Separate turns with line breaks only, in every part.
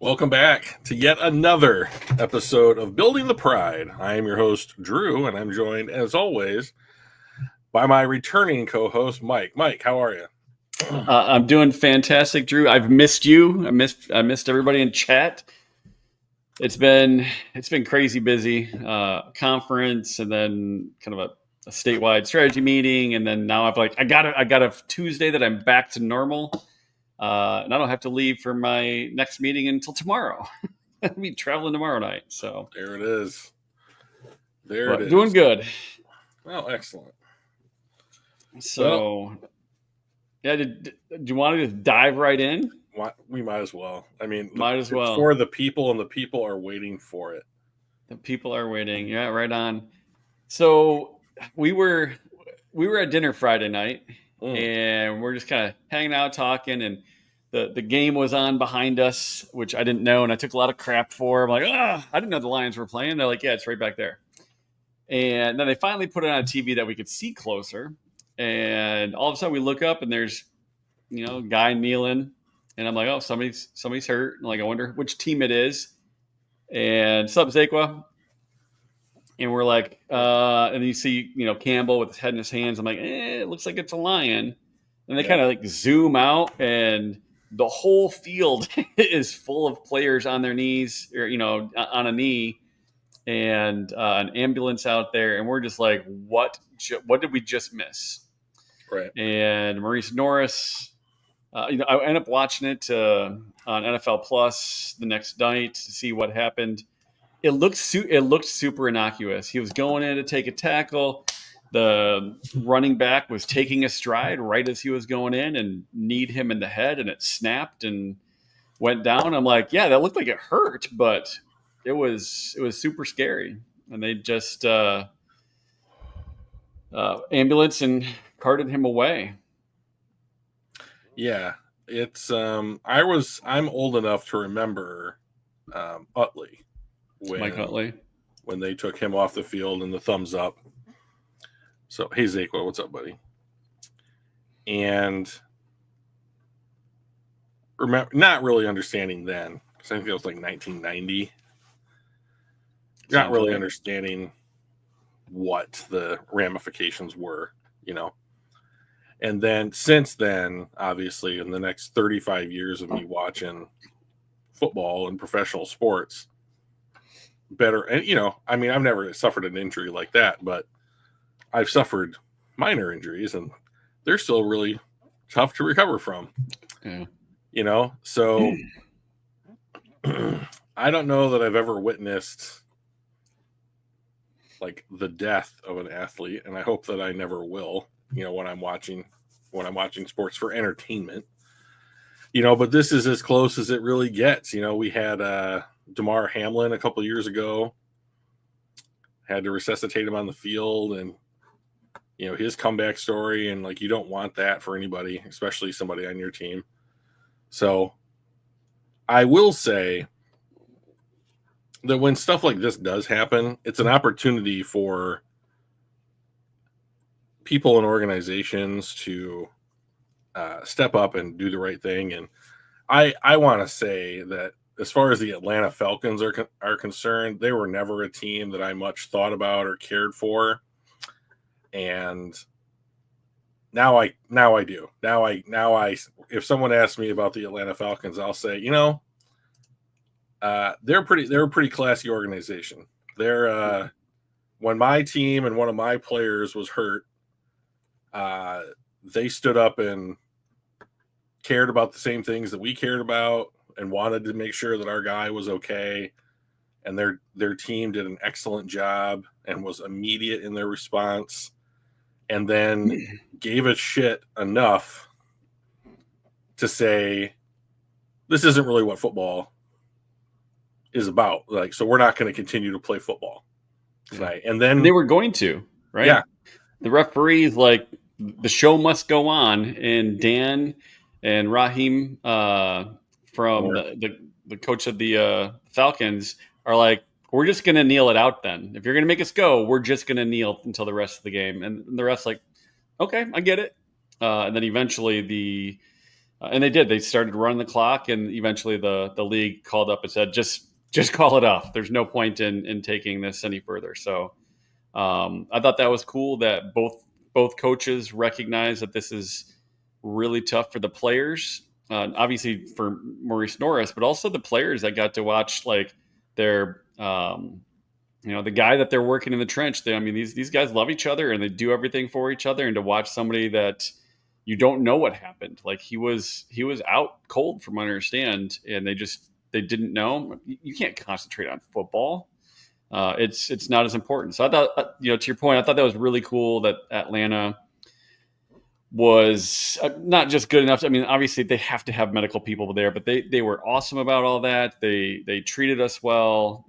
Welcome back to yet another episode of Building the Pride. I am your host, Drew, and I'm joined, as always, by my returning co-host, Mike. Mike, how are you?
I'm doing fantastic, Drew. I've missed you. I missed everybody in chat. It's been crazy busy. Conference, and then kind of a statewide strategy meeting, and then now I got a Tuesday that I'm back to normal, and I don't have to leave for my next meeting until tomorrow. I'll be traveling tomorrow night. So
There it is.
Doing good.
Oh, excellent.
So, yeah, do you want to just dive right in?
We might as well. I mean,
Might as well.
It's for the people, and the people are waiting for it.
The people are waiting. Yeah, right on. So we were at dinner Friday night, and we're just kind of hanging out, talking, and the game was on behind us, which I didn't know, and I took a lot of crap for. I'm like, I didn't know the Lions were playing. They're like, yeah, it's right back there. And then they finally put it on a TV that we could see closer, and all of a sudden we look up, and there's a guy kneeling, and I'm like, oh, somebody's hurt. And like, I wonder which team it is. And sup, Zaquan? And we're like, and you see, Campbell with his head in his hands. I'm like, it looks like it's a lion. And they kind of like zoom out, and the whole field is full of players on their knees, or on a knee, and an ambulance out there. And we're just like, what did we just miss?
Right.
And Maurice Norris, I ended up watching it on NFL Plus the next night to see what happened. It looked super innocuous. He was going in to take a tackle. The running back was taking a stride right as he was going in and kneed him in the head, and it snapped and went down. I'm like, yeah, that looked like it hurt, but it was super scary. And they just ambulance and carted him away.
Yeah, it's I'm old enough to remember Utley.
Mike Utley,
when they took him off the field and the thumbs up. So, hey, Zaquan, what's up, buddy? And remember, not really understanding then, because I think it was like 1990. Not really understanding what the ramifications were, And then, since then, obviously, in the next 35 years of me watching football and professional sports, better, and I've never suffered an injury like that, but I've suffered minor injuries, and they're still really tough to recover from.
Yeah.
So I don't know that I've ever witnessed like the death of an athlete, and I hope that I never will, when I'm watching sports for entertainment. But this is as close as it really gets. We had Damar Hamlin a couple years ago, had to resuscitate him on the field, and his comeback story, and like, you don't want that for anybody, especially somebody on your team. So I will say that when stuff like this does happen, it's an opportunity for people and organizations to step up and do the right thing. And I want to say that as far as the Atlanta Falcons are concerned, they were never a team that I much thought about or cared for. And now I do. Now I if someone asks me about the Atlanta Falcons, I'll say, they're a pretty classy organization. They're when my team and one of my players was hurt, they stood up and cared about the same things that we cared about and wanted to make sure that our guy was okay. And their team did an excellent job and was immediate in their response, and then gave a shit enough to say, this isn't really what football is about. Like, so we're not going to continue to play football tonight. And then
they were going to, right?
Yeah.
The referees, like, the show must go on, and Dan and Raheem from the coach of the Falcons are like, we're just going to kneel it out then. If you're going to make us go, we're just going to kneel until the rest of the game. And the ref's like, okay, I get it. And then eventually the And they did. They started running the clock, and eventually the league called up and said, just call it off. There's no point in taking this any further. So I thought that was cool that both coaches recognize that this is really tough for the players. Obviously for Maurice Norris, but also the players that got to watch like their the guy that they're working in the trench. I mean, these guys love each other and they do everything for each other. And to watch somebody that you don't know what happened, like he was out cold from what I understand, and they didn't know. You can't concentrate on football. It's not as important. So I thought, to your point, I thought that was really cool that Atlanta was not just good enough. I mean, obviously they have to have medical people there, but they were awesome about all that. They treated us well,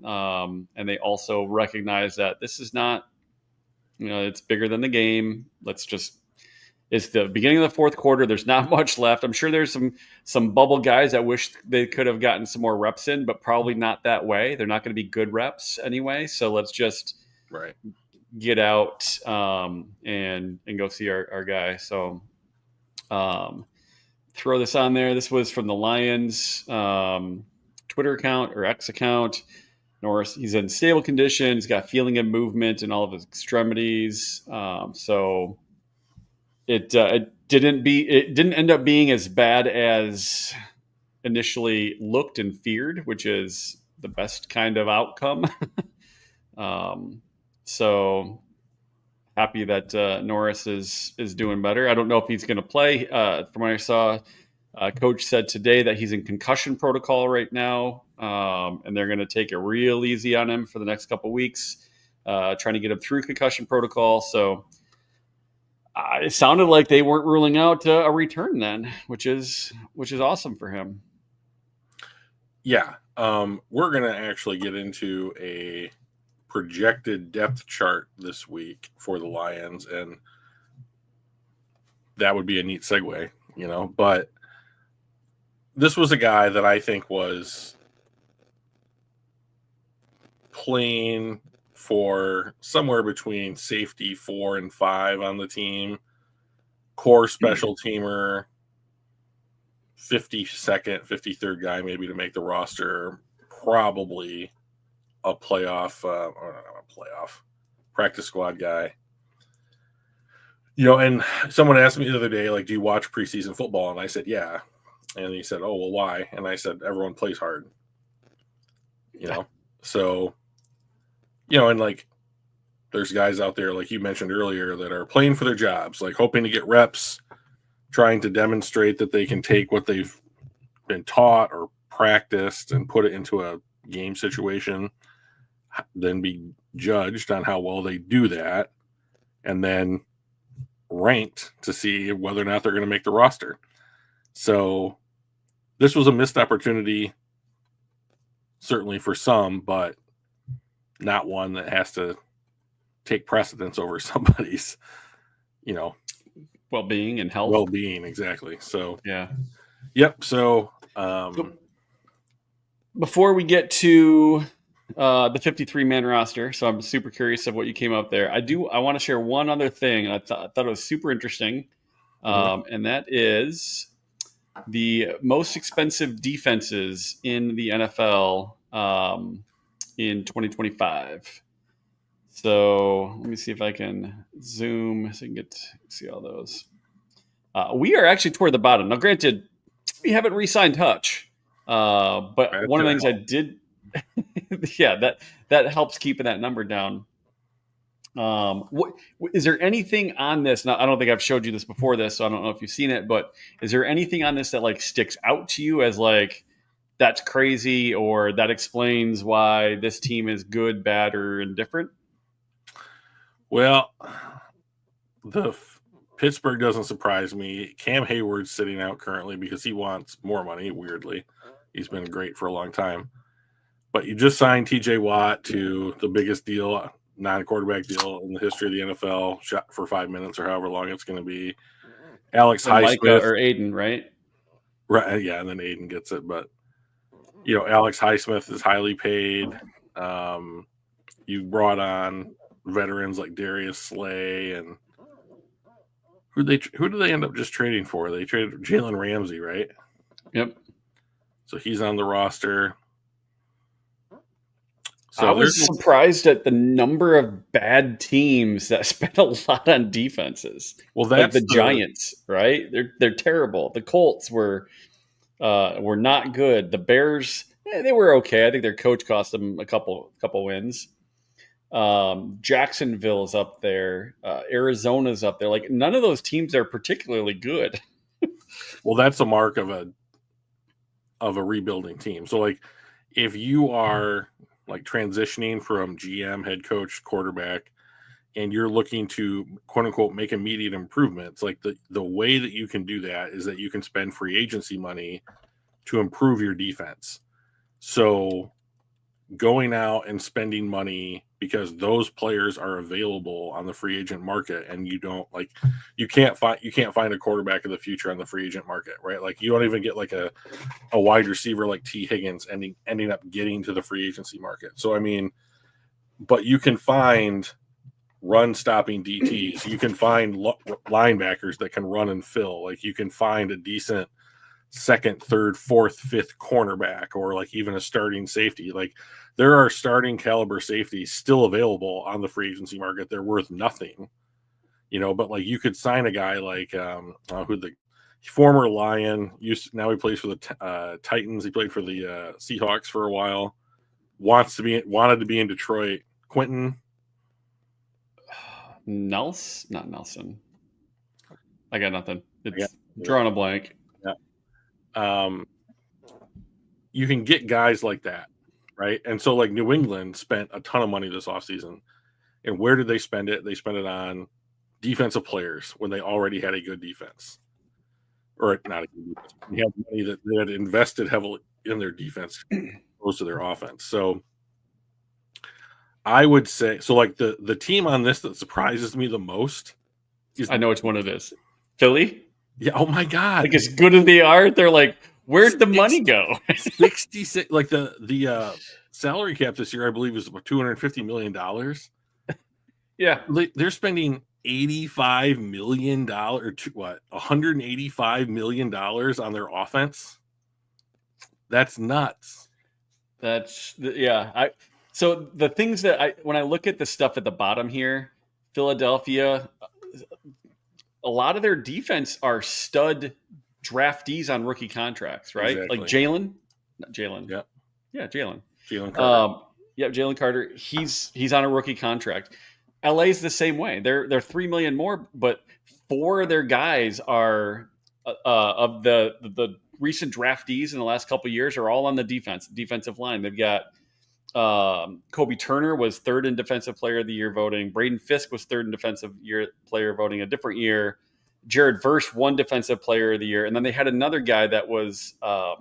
and they also recognized that this is not, it's bigger than the game. It's the beginning of the fourth quarter. There's not much left. I'm sure there's some bubble guys that wish they could have gotten some more reps in, but probably not that way. They're not going to be good reps anyway. So let's just get out and go see our guy. So throw this on there. This was from the Lions Twitter account or X account. Norris, he's in stable condition. He's got feeling and movement in all of his extremities. So it didn't end up being as bad as initially looked and feared, which is the best kind of outcome. So happy that Norris is doing better. I don't know if he's going to play. From what I saw, coach said today that he's in concussion protocol right now, and they're going to take it real easy on him for the next couple of weeks, trying to get him through concussion protocol. So it sounded like they weren't ruling out a return then, which is awesome for him.
Yeah, we're going to actually get into a projected depth chart this week for the Lions, and that would be a neat segue, but this was a guy that I think was playing for somewhere between safety 4 and 5 on the team, core special teamer, 52nd, 53rd guy maybe to make the roster, probably a playoff practice squad guy. And someone asked me the other day, like, do you watch preseason football? And I said, yeah. And he said, oh, well, why? And I said, everyone plays hard. So, and like there's guys out there, like you mentioned earlier, that are playing for their jobs, like hoping to get reps, trying to demonstrate that they can take what they've been taught or practiced and put it into a game situation, then be judged on how well they do that, and then ranked to see whether or not they're going to make the roster. So this was a missed opportunity, certainly for some, but not one that has to take precedence over somebody's,
well-being and health.
Well-being, exactly. So
yeah.
Yep. So
before we get to the 53-man roster, so I'm super curious of what you came up there. I want to share one other thing. I thought it was super interesting, and that is the most expensive defenses in the NFL in 2025. So let me see if I can zoom so you can see all those. We are actually toward the bottom. Now, granted, we haven't re-signed Hutch, but one of the things I did, yeah, that helps keeping that number down. What is there anything on this? Now, I don't think I've showed you this before this, so I don't know if you've seen it, but is there anything on this that like sticks out to you as like that's crazy, or that explains why this team is good, bad, or indifferent?
Well, Pittsburgh doesn't surprise me. Cam Hayward's sitting out currently because he wants more money, weirdly. He's been great for a long time. But you just signed TJ Watt to the biggest deal, non-quarterback deal in the history of the NFL, shot for 5 minutes or however long it's going to be. Alex Highsmith.
Or Aiden, right?
Right, yeah, and then Aiden gets it. But, Alex Highsmith is highly paid. You brought on veterans like Darius Slay and Who do they end up just trading for? They traded Jalen Ramsey, right?
Yep.
So he's on the roster.
So I was surprised at the number of bad teams that spent a lot on defenses.
Well, that's
like the Giants, right? They're terrible. The Colts were not good. The Bears, they were okay. I think their coach cost them a couple wins. Jacksonville's up there. Arizona's up there. Like none of those teams are particularly good.
Well, that's a mark of a rebuilding team. So like if you are like transitioning from GM, head coach, quarterback, and you're looking to quote unquote make immediate improvements, like the way that you can do that is that you can spend free agency money to improve your defense. So going out and spending money because those players are available on the free agent market, and you can't find a quarterback of the future on the free agent market, right? Like you don't even get like a wide receiver like T. Higgins ending up getting to the free agency market. So I mean, but you can find run stopping DTs, you can find linebackers that can run and fill, like you can find a decent second, third, fourth, fifth cornerback, or like even a starting safety. Like there are starting caliber safeties still available on the free agency market. They're worth nothing, but like you could sign a guy like who the former Lion now he plays for the Titans. He played for the Seahawks for a while. Wanted to be in Detroit. Quentin
Not Nelson. I got nothing. It's drawing a blank.
Yeah. You can get guys like that, right? And so like New England spent a ton of money this offseason. And where did they spend it? They spent it on defensive players when they already had a good defense. Or not a good defense. They had money that they had invested heavily in their defense opposed to their offense. So I would say, so like the team on this that surprises me the most
is, I know which one it is. Philly?
Yeah. Oh my God.
Like as good as they are, they're like, where'd the money go?
66. Like the salary cap this year, I believe, is about $250 million.
Yeah.
They're spending $85 million or $185 million on their offense. That's nuts.
So the things that when I look at the stuff at the bottom here, Philadelphia, a lot of their defense are stud draftees on rookie contracts, right?
Exactly.
Like Jalen. Yeah, Jalen.
Jalen Carter.
Jalen Carter. He's on a rookie contract. LA's the same way. They're $3 million more, but 4 of their guys are of the recent draftees in the last couple of years are all on the defensive line. They've got Kobe Turner was 3rd in Defensive Player of the Year voting. Braden Fisk was 3rd in Defensive Player voting a different year. Jared Verse won Defensive Player of the Year. And then they had another guy that was, I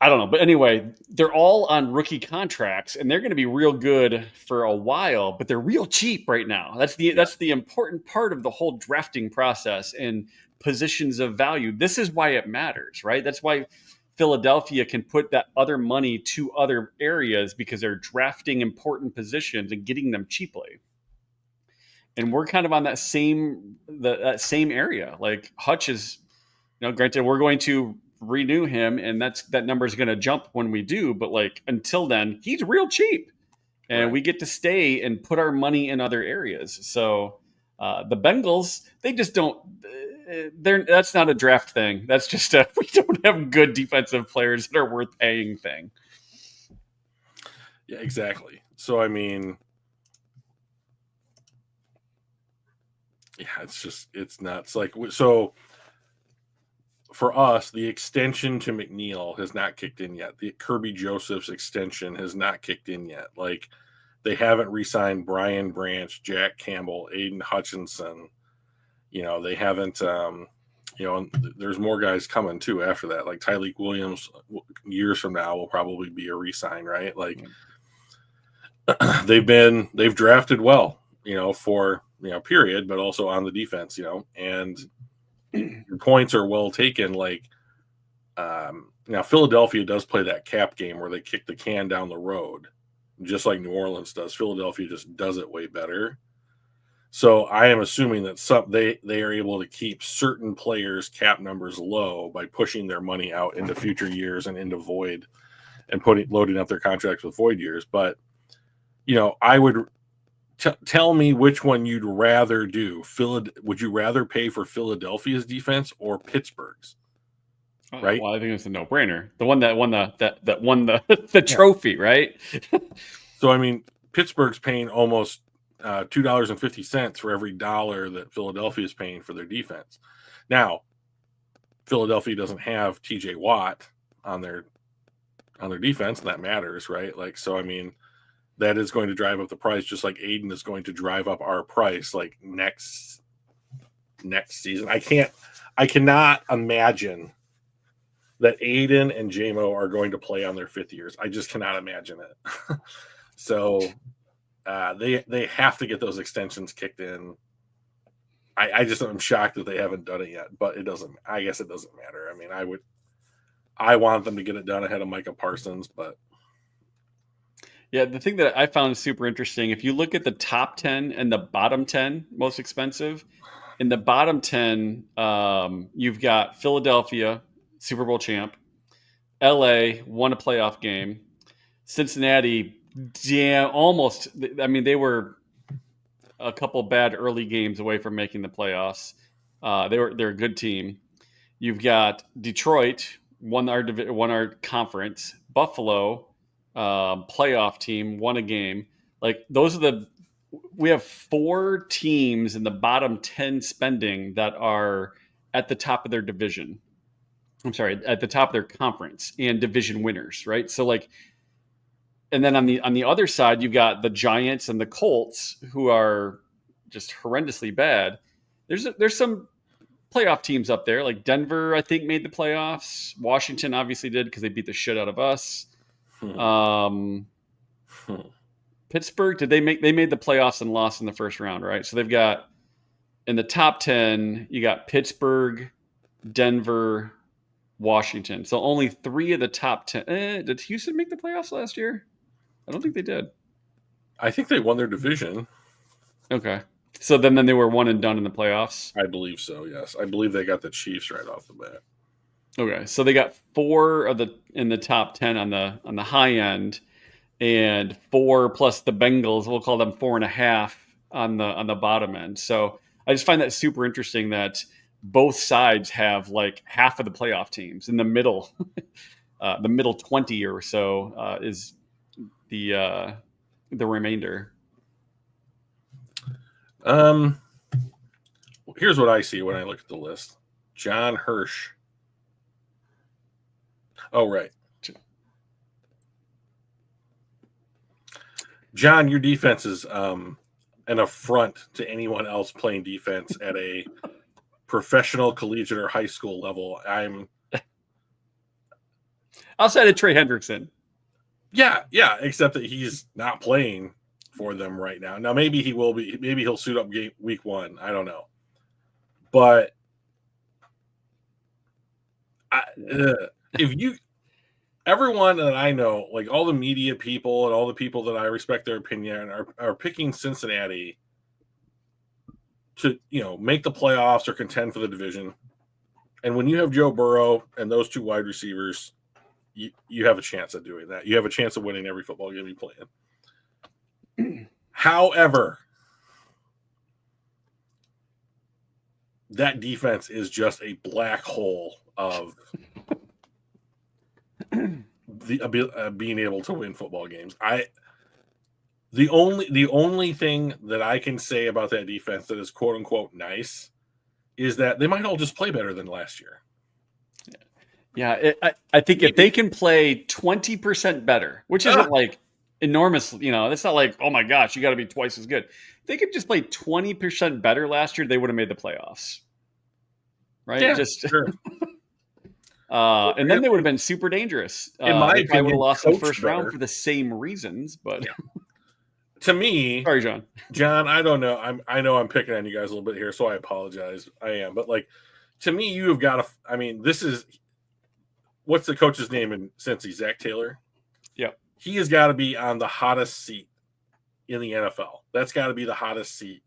don't know. But anyway, they're all on rookie contracts, and they're going to be real good for a while, but they're real cheap right now. That's the important part of the whole drafting process and positions of value. This is why it matters, right? That's why Philadelphia can put that other money to other areas, because they're drafting important positions and getting them cheaply. And we're kind of on that same area. Like Hutch is, granted, we're going to renew him, and that number is going to jump when we do. But like until then, he's real cheap, and we get to stay and put our money in other areas. So the Bengals, they just don't. That's not a draft thing. That's just we don't have good defensive players that are worth paying thing.
Yeah, exactly. So I mean, yeah, it's nuts. Like so. For us, the extension to McNeil has not kicked in yet. The Kirby Joseph's extension has not kicked in yet. Like they haven't re-signed Brian Branch, Jack Campbell, Aiden Hutchinson. They haven't. There's more guys coming too after that. Like Tyleek Williams, years from now, will probably be a re-sign, right? Like they've drafted well, for period, but also on the defense, and. Your points are well taken. Like now, Philadelphia does play that cap game where they kick the can down the road, just like New Orleans does. Philadelphia just does it way better. So I am assuming that they are able to keep certain players' cap numbers low by pushing their money out into future years and into void and loading up their contracts with void years. But I would tell me which one you'd rather do. Would you rather pay for Philadelphia's defense or Pittsburgh's? Right?
Well, I think it's a no-brainer. The one that won the trophy, right?
So I mean, Pittsburgh's paying almost $2.50 for every dollar that Philadelphia is paying for their defense. Now, Philadelphia doesn't have TJ Watt on their defense, and that matters, right? Like, so I mean, that is going to drive up the price, just like Aiden is going to drive up our price like next season. I cannot imagine that Aiden and JMO are going to play on their 5th years. I just cannot imagine it. So they have to get those extensions kicked in. I'm shocked that they haven't done it yet, but I guess it doesn't matter. I mean, I want them to get it done ahead of Micah Parsons, but
yeah, the thing that I found super interesting, if you look at the top 10 and the bottom 10 most expensive, in the bottom 10, you've got Philadelphia, Super Bowl champ, LA won a playoff game, Cincinnati, almost. I mean, they were a couple bad early games away from making the playoffs. They're a good team. You've got Detroit won our conference. Buffalo, playoff team, won a game. Like we have 4 teams in the bottom 10 spending that are at the top of their division. I'm sorry, at the top of their conference and division winners, right? So like, and then on the other side, you've got the Giants and the Colts, who are just horrendously bad. There's some playoff teams up there, like Denver, I think, made the playoffs. Washington obviously did because they beat the shit out of us. Pittsburgh, they made the playoffs and lost in the first round, right? So they've got in the top 10, you got Pittsburgh, Denver, Washington. So only 3 of the top 10. Did Houston make the playoffs last year? I don't think they did.
I think they won their division.
Okay. So then they were one and done in the playoffs?
I believe so, yes. I believe they got the Chiefs right off the bat.
Okay. So they got 4 in the top 10 on the high end, and 4 plus the Bengals. We'll call them 4.5 on the bottom end. So I just find that super interesting that both sides have like half of the playoff teams. In the middle, the middle 20 or so is the remainder.
Here's what I see when I look at the list. John Hirsch. Oh, right. John, your defense is an affront to anyone else playing defense at a professional, collegiate, or high school level.
Outside of Trey Hendrickson.
Yeah, except that he's not playing for them right now. Now, maybe he will be. Maybe he'll suit up week 1. I don't know. But everyone that I know, like all the media people and all the people that I respect their opinion are picking Cincinnati to, make the playoffs or contend for the division. And when you have Joe Burrow and those 2 wide receivers, you have a chance at doing that. You have a chance of winning every football game you play in. However, that defense is just a black hole of being able to win football games. The only thing that I can say about that defense that is quote unquote nice is that they might all just play better than last year.
Yeah, I think if they can play 20% better, which isn't like enormous, it's not like, oh my gosh, you got to be twice as good. If they could just play 20% better last year, they would have made the playoffs. Right?
Yeah,
just
sure.
And then they would have been super dangerous.
In my opinion,
I would have lost in the first
better.
round for the same reasons, but
to me,
sorry, John.
John, I don't know. I know I'm picking on you guys a little bit here, so I apologize. I am, but like to me, you have got to. I mean, this is what's the coach's name in Cincy? Zach Taylor.
Yeah,
he has got to be on the hottest seat in the NFL. That's got to be the hottest seat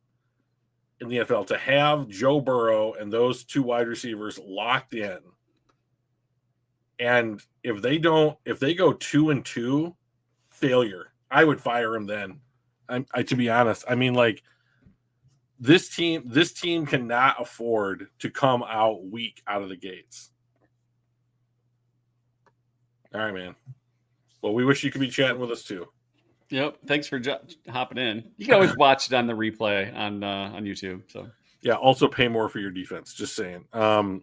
in the NFL to have Joe Burrow and those two wide receivers locked in. And if they go 2-2, failure. I would fire him then. To be honest, I mean, like this team cannot afford to come out weak out of the gates. All right, man. Well, we wish you could be chatting with us too.
Yep. Thanks for hopping in. You can always watch it on the replay on YouTube. So
yeah, also pay more for your defense. Just saying.
Yeah.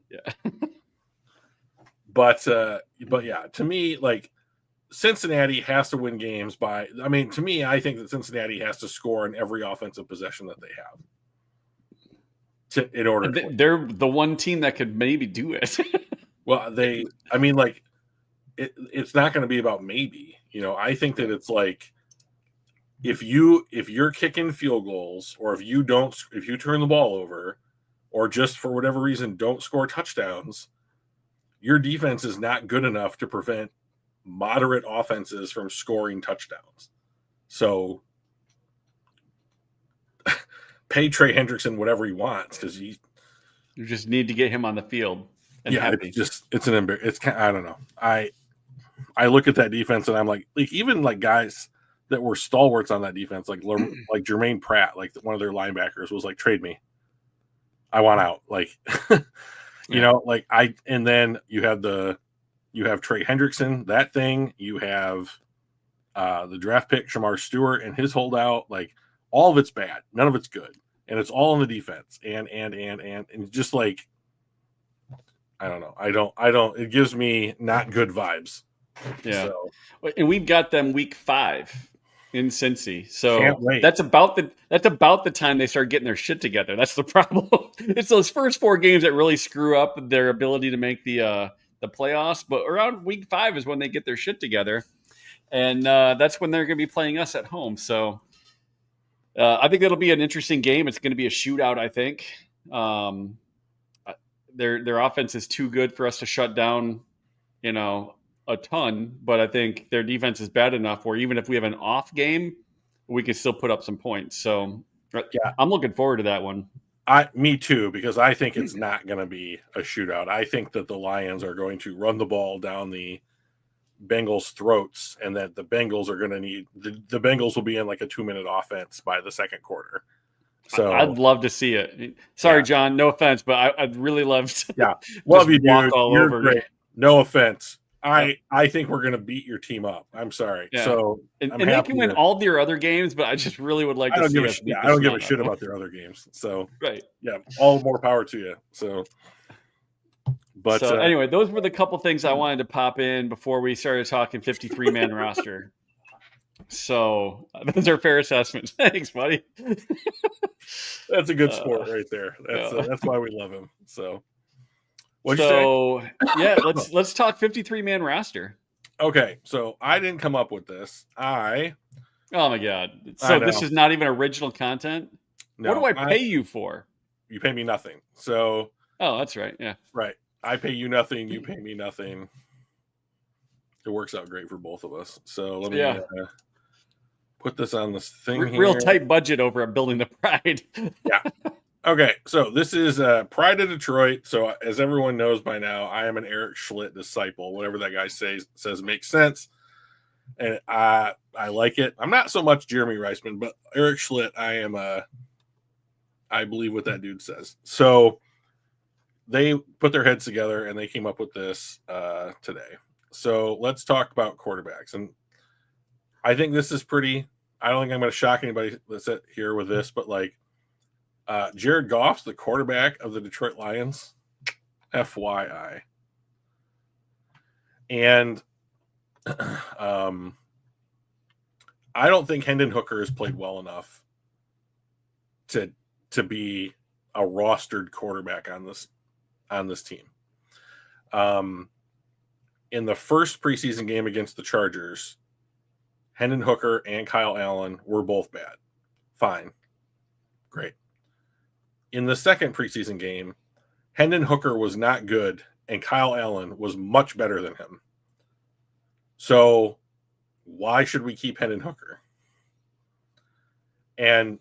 but yeah, to me, like Cincinnati has to win games by. I mean, to me, I think that Cincinnati has to score in every offensive possession that they have. In order,
they're the one team that could maybe do it.
Well, I mean, like it's not going to be about maybe. You know, I think that it's like if you're kicking field goals, or if you turn the ball over, or just for whatever reason don't score touchdowns, your defense is not good enough to prevent moderate offenses from scoring touchdowns. So pay Trey Hendrickson whatever he wants, because you
just need to get him on the field.
Yeah, it's an embarrassment. It's I don't know. I look at that defense and I'm like even like guys that were stalwarts on that defense, like Jermaine Pratt, like one of their linebackers was like, trade me. I want out. Like, you know, like and then you have Trey Hendrickson, that thing. You have the draft pick, Shamar Stewart, and his holdout. Like, all of it's bad. None of it's good. And it's all in the defense. And just like, I don't know. I don't, it gives me not good vibes.
Yeah.
So.
And we've got them week 5 in Cincy. So
Can't wait.
That's about the time they start getting their shit together. That's the problem. It's those first 4 games that really screw up their ability to make the playoffs. But around week 5 is when they get their shit together. And that's when they're going to be playing us at home. So I think it'll be an interesting game. It's going to be a shootout, I think. Their offense is too good for us to shut down, you know, a ton. But I think their defense is bad enough where even if we have an off game, we can still put up some points. So yeah, I'm looking forward to that one.
Me too, because I think it's not going to be a shootout. I think that the Lions are going to run the ball down the Bengals' throats, and that the Bengals are going to need the Bengals will be in like a 2-minute offense by the second quarter. So
I'd love to see it. Sorry, John, no offense, but I'd really love to.
Yeah, love you,
dude.
You're great. No offense. I think we're going to beat your team up. I'm sorry.
Yeah.
So
and they can win all their other games, but I just really would like to see us.
I don't give a shit about their other games. So
right.
Yeah, all more power to you. So. But
anyway, those were the couple things I wanted to pop in before we started talking 53-man roster. So those are fair assessments. Thanks, buddy.
That's a good sport right there. That's why we love him. So,
what'd you say? Yeah, let's talk 53-man roster.
Okay, so I didn't come up with this. Oh
my god! So this is not even original content. No, what do I pay you for?
You pay me nothing. So.
Oh, that's right. Yeah.
Right. I pay you nothing. You pay me nothing. It works out great for both of us. So let me put this on this thing here.
Real tight budget over at Building the Pride.
Yeah. Okay. So this is Pride of Detroit. So as everyone knows by now, I am an Eric Schlitt disciple. Whatever that guy says makes sense. And I like it. I'm not so much Jeremy Reisman, but Eric Schlitt, I believe what that dude says. So they put their heads together and they came up with this today. So let's talk about quarterbacks. And I think this is I don't think I'm going to shock anybody that's here with this, but like Jared Goff's the quarterback of the Detroit Lions. FYI. And I don't think Hendon Hooker has played well enough to be a rostered quarterback on this team. In the first preseason game against the Chargers, Hendon Hooker and Kyle Allen were both bad. Fine. Great. In the second preseason game, Hendon Hooker was not good and Kyle Allen was much better than him. So why should we keep Hendon Hooker? And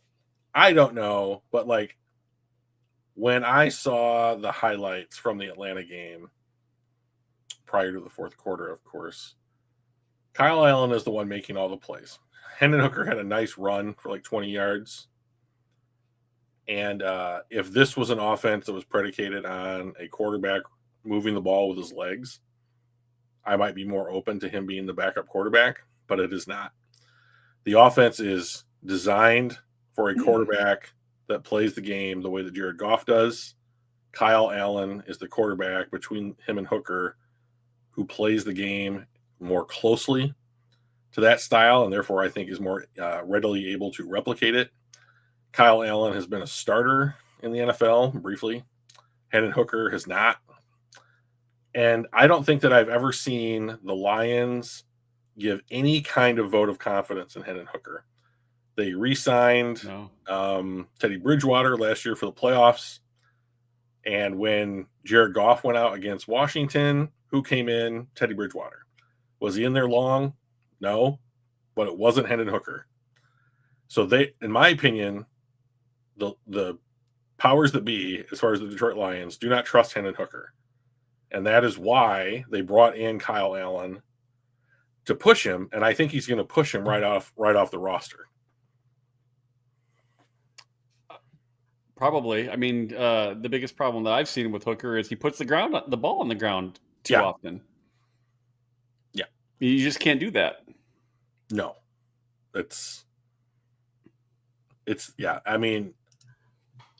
I don't know, but like when I saw the highlights from the Atlanta game prior to the fourth quarter, of course, Kyle Allen is the one making all the plays. Hendon Hooker had a nice run for like 20 yards. And if this was an offense that was predicated on a quarterback moving the ball with his legs, I might be more open to him being the backup quarterback, but it is not. The offense is designed for a quarterback that plays the game the way that Jared Goff does. Kyle Allen is the quarterback between him and Hooker who plays the game more closely to that style, and therefore I think is more readily able to replicate it. Kyle Allen has been a starter in the NFL briefly. Hendon Hooker has not. And I don't think that I've ever seen the Lions give any kind of vote of confidence in Hendon Hooker. They re-signed Teddy Bridgewater last year for the playoffs. And when Jared Goff went out against Washington, who came in? Teddy Bridgewater. Was he in there long? No, but it wasn't Hendon Hooker. So they, in my opinion, the powers that be, as far as the Detroit Lions, do not trust Hendon Hooker. And that is why they brought in Kyle Allen to push him, and I think he's going to push him right off the roster.
Probably. I mean, the biggest problem that I've seen with Hooker is he puts the ball on the ground too often.
Yeah.
You just can't do that.
No. It's yeah. I mean,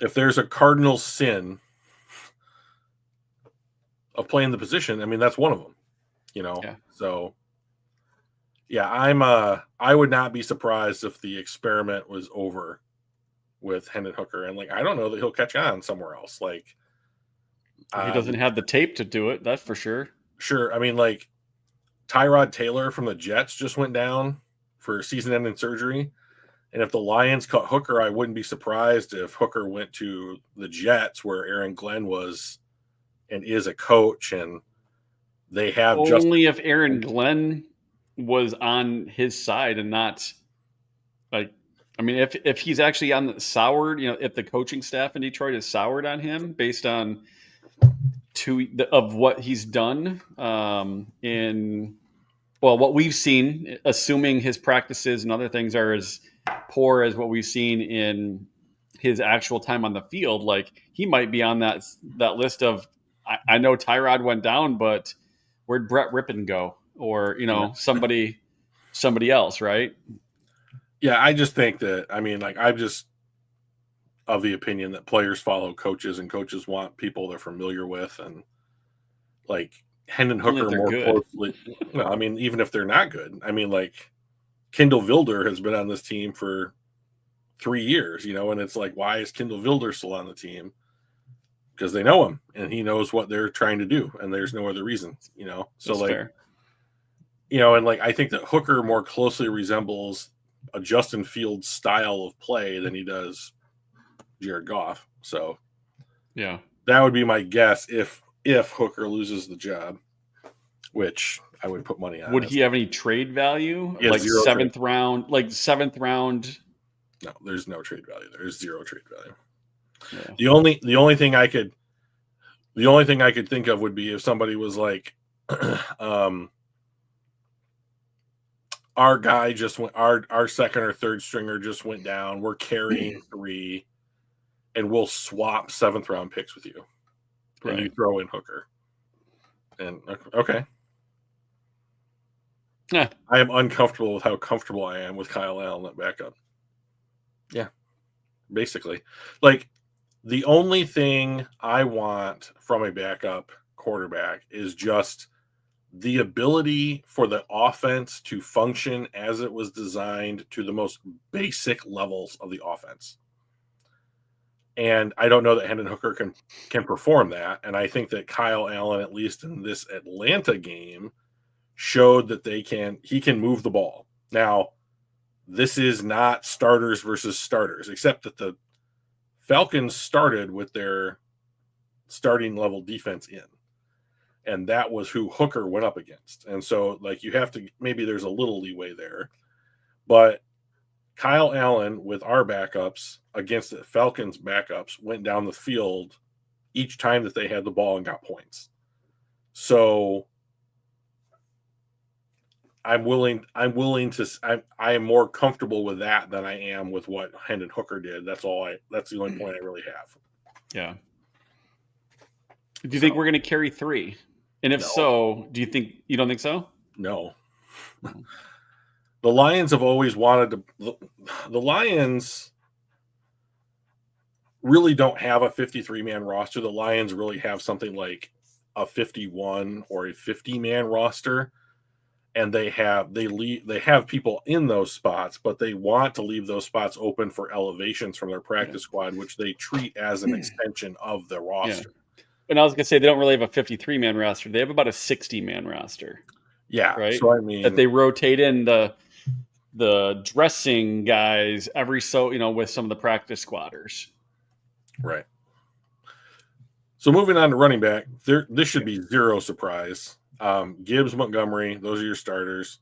if there's a cardinal sin of playing the position, I mean, that's one of them, Yeah. So, yeah, I would not be surprised if the experiment was over with Hendon Hooker, and I don't know that he'll catch on somewhere else. He
doesn't have the tape to do it, that's for sure.
Sure. I mean, Tyrod Taylor from the Jets just went down for season-ending surgery. And if the Lions cut Hooker, I wouldn't be surprised if Hooker went to the Jets where Aaron Glenn was and is a coach, and they have
only if Aaron Glenn was on his side and not if he's actually on the soured, if the coaching staff in Detroit is soured on him based on of what he's done what we've seen, assuming his practices and other things are as poor as what we've seen in his actual time on the field, he might be on that list of, I know Tyrod went down, but where'd Brett Rippon go? Or, somebody else, right?
Yeah, I just think that, I'm just of the opinion that players follow coaches, and coaches want people they're familiar with, and Hendon Hooker more closely. No, even if they're not good. Kendall Vilder has been on this team for 3 years, and it's why is Kendall Vilder still on the team? Because they know him and he knows what they're trying to do, and there's no other reason, So
that's fair.
And I think that Hooker more closely resembles a Justin Fields style of play than he does Jared Goff. So
yeah,
that would be my guess if Hooker loses the job, which I would put money on.
Would he have any trade value? Seventh round?
No, there's no trade value. There's zero trade value.
Yeah.
The only thing I could think of would be if somebody was our guy just went, our second or third stringer just went down. We're carrying 3, and we'll swap 7th round picks with you, right. And you throw in Hooker. And okay.
Yeah.
I am uncomfortable with how comfortable I am with Kyle Allen at backup. Yeah, basically. The only thing I want from a backup quarterback is just the ability for the offense to function as it was designed to the most basic levels of the offense. And I don't know that Hendon Hooker can perform that. And I think that Kyle Allen, at least in this Atlanta game, showed that he can move the ball. Now, this is not starters versus starters, except that the Falcons started with their starting level defense in. And that was who Hooker went up against. And so, you have to, maybe there's a little leeway there. But Kyle Allen with our backups against the Falcons backups went down the field each time that they had the ball and got points. So I am more comfortable with that than I am with what Hendon Hooker did. That's the only point I really have.
Yeah. Do you think we're going to carry 3? And if so, you don't think so?
No. The Lions have always wanted to. The Lions really don't have a 53-man roster. The Lions really have something like a 51 or a 50-man roster, and they have people in those spots, but they want to leave those spots open for elevations from their practice squad, which they treat as an extension of the roster.
Yeah. And I was going to say they don't really have a 53-man roster. They have about a 60-man roster.
Yeah,
right.
So I mean
that they rotate in the dressing guys with some of the practice squatters.
Right. So moving on to running back, this should be zero surprise. Gibbs, Montgomery, those are your starters.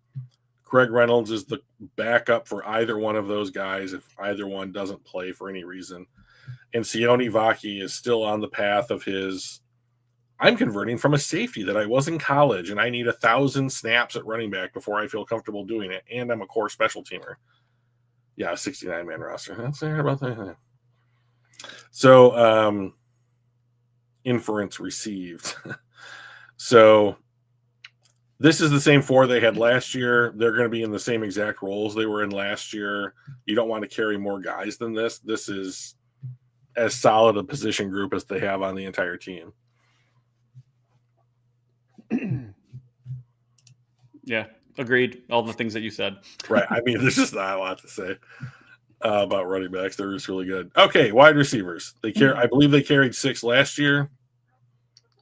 Craig Reynolds is the backup for either one of those guys if either one doesn't play for any reason. And Sione Vaki is still on the path of I'm converting from a safety that I was in college, and I need 1,000 snaps at running back before I feel comfortable doing it, and I'm a core special teamer. Yeah, 69-man roster. That's there about that. So, inference received. So, this is the same 4 they had last year. They're going to be in the same exact roles they were in last year. You don't want to carry more guys than this. This is as solid a position group as they have on the entire team.
Yeah, agreed. All the things that you said.
Right. I mean, there's just not a lot to say about running backs. They're just really good. Okay, wide receivers. I believe they carried 6 last year.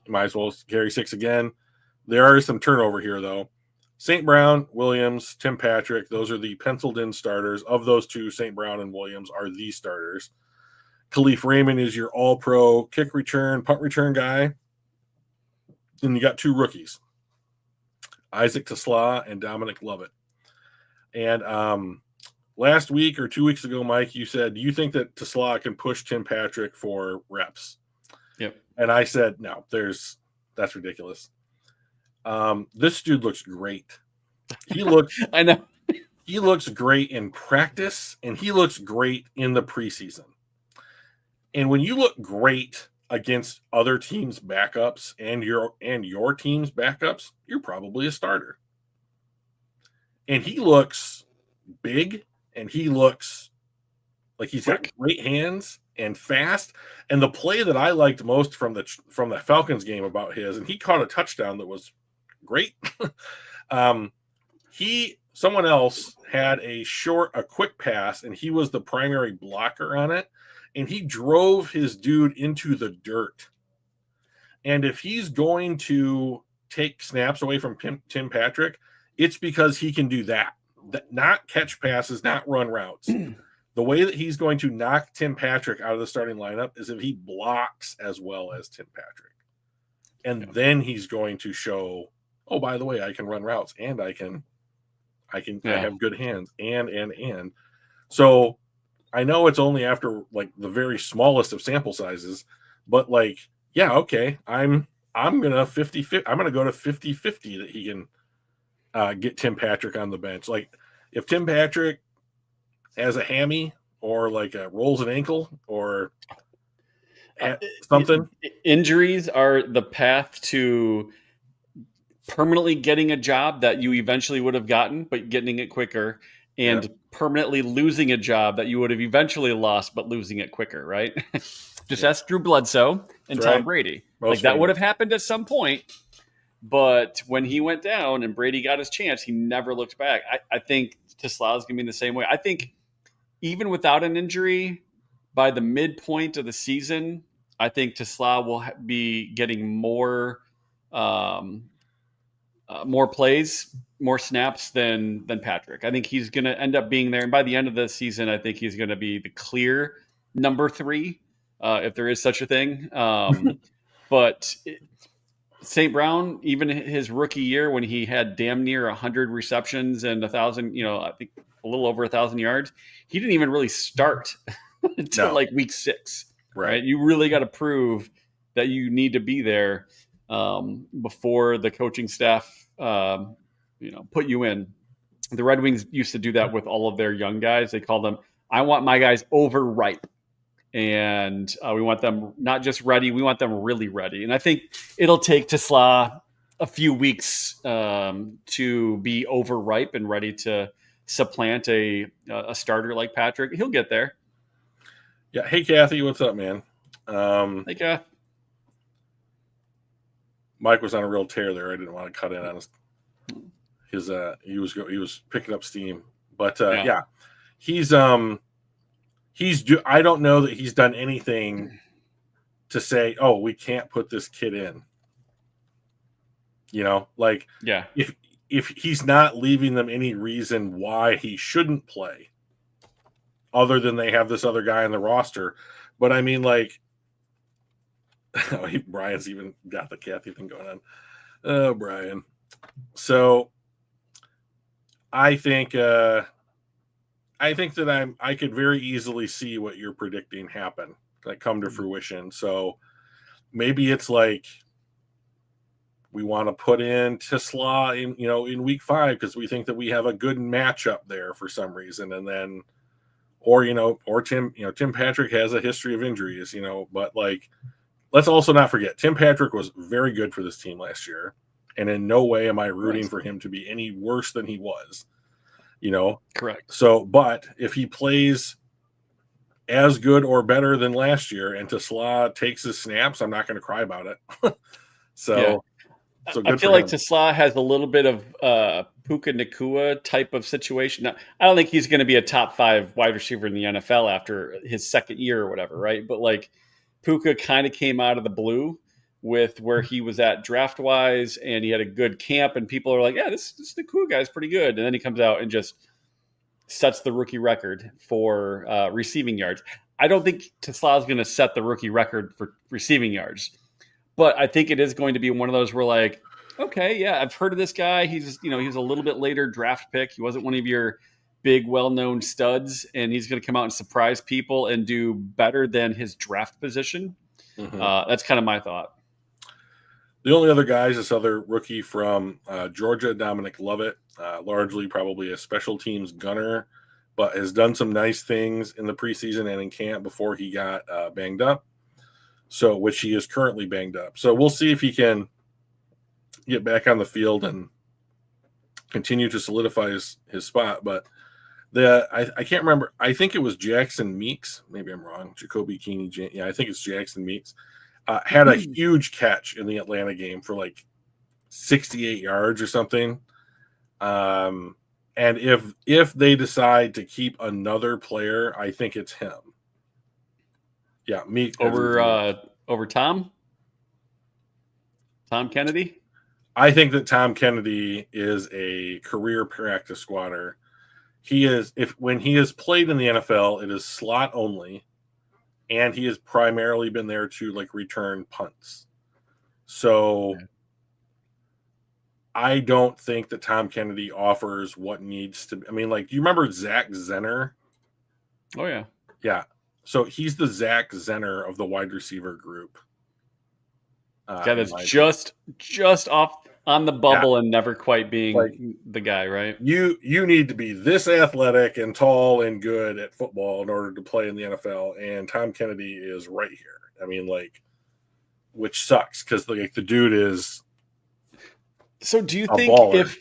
Might as well carry 6 again. There are some turnover here, though. St. Brown, Williams, Tim Patrick, those are the penciled-in starters. Of those 2, St. Brown and Williams are the starters. Khalif Raymond is your all-pro kick return, punt return guy. And you got 2 rookies, Isaac Tesla and Dominic Lovett. And last week or 2 weeks ago, Mike, you said, do you think that Tesla can push Tim Patrick for reps?
Yep.
And I said, no, that's ridiculous. This dude looks great.
I know.
He looks great in practice, and he looks great in the preseason. And when you look great against other teams' backups and your team's backups, you're probably a starter. And he looks big, and he looks like he's got great hands and fast. And the play that I liked most from the Falcons game about his, and he caught a touchdown that was great. Someone else had a quick pass, and he was the primary blocker on it. And he drove his dude into the dirt. And if he's going to take snaps away from Tim Patrick, it's because he can do that. Not catch passes, not run routes. The way that he's going to knock Tim Patrick out of the starting lineup is if he blocks as well as Tim Patrick. And then he's going to show, oh, by the way, I can run routes, and I have good hands, and. So I know it's only after like the very smallest of sample sizes, but like, yeah, okay, I'm gonna 50-50. I'm gonna go to 50-50 that he can get Tim Patrick on the bench. Like, if Tim Patrick has a hammy or like rolls an ankle or something,
injuries are the path to permanently getting a job that you eventually would have gotten, but getting it quicker. And permanently losing a job that you would have eventually lost, but losing it quicker, right? Just ask Drew Bledsoe and Tom Brady. That would have happened at some point, but when he went down and Brady got his chance, he never looked back. I think Tesla is going to be in the same way. I think even without an injury, by the midpoint of the season, I think Tesla will be getting more plays, more snaps than Patrick. I think he's going to end up being there. And by the end of the season, I think he's going to be the clear number 3, if there is such a thing. But St. Brown, even his rookie year when he had damn near 100 receptions and 1,000, I think a little over 1,000 yards. He didn't even really start until like week 6. Right? You really got to prove that you need to be there before the coaching staff, put you in. The Red Wings used to do that with all of their young guys. They call them, I want my guys overripe. And we want them not just ready, we want them really ready. And I think it'll take Tesla a few weeks to be overripe and ready to supplant a starter like Patrick. He'll get there.
Yeah. Hey, Kathy, what's up, man?
Hey, Kath.
Mike was on a real tear there. I didn't want to cut in on his he was picking up steam, but yeah, he's I don't know that he's done anything to say, oh, we can't put this kid in. If he's not leaving them any reason why he shouldn't play, other than they have this other guy on the roster. But I mean, like, Brian's even got the Kathy thing going on. Oh, Brian. So I think that I could very easily see what you're predicting happen, like come to fruition. So maybe it's like we want to put in Tesla in week 5 because we think that we have a good matchup there for some reason, and then or Tim Patrick has a history of injuries, but like, let's also not forget Tim Patrick was very good for this team last year, and in no way am I rooting for him to be any worse than he was.
Correct.
So, but if he plays as good or better than last year and Tesla takes his snaps, I'm not going to cry about it. So
I feel like Tesla has a little bit of Puka Nacua type of situation. Now, I don't think he's going to be a top 5 wide receiver in the NFL after his second year or whatever, right? But like Puka kind of came out of the blue with where he was at draft wise, and he had a good camp, and people are like, yeah, this Nacua guy's pretty good. And then he comes out and just sets the rookie record for receiving yards. I don't think Tesla is going to set the rookie record for receiving yards, but I think it is going to be one of those where like, okay, yeah, I've heard of this guy. He's he was a little bit later draft pick. He wasn't one of your big, well-known studs, and he's going to come out and surprise people and do better than his draft position. Mm-hmm. That's kind of my thought.
The only other guy is this other rookie from Georgia, Dominic Lovett, largely probably a special teams gunner, but has done some nice things in the preseason and in camp before he got banged up. So, which he is currently banged up. So we'll see if he can get back on the field and continue to solidify his spot. But I can't remember. I think it was Jackson Meeks. Maybe I'm wrong. Jacoby Keeney. Yeah, I think it's Jackson Meeks. Had a huge catch in the Atlanta game for like 68 yards or something. And if they decide to keep another player, I think it's him. Yeah, Meeks
over Tom Kennedy.
I think that Tom Kennedy is a career practice squatter. He is when he has played in the NFL, it is slot only. And he has primarily been there to like return punts. So I don't think that Tom Kennedy offers what needs to be. I mean, like, do you remember Zach Zenner?
Oh, yeah.
Yeah. So he's the Zach Zenner of the wide receiver group.
Guy that's just off on the bubble and never quite being like, the guy, right?
You need to be this athletic and tall and good at football in order to play in the NFL, and Tom Kennedy is right here. I mean, like, which sucks because the dude is.
So do you think
baller.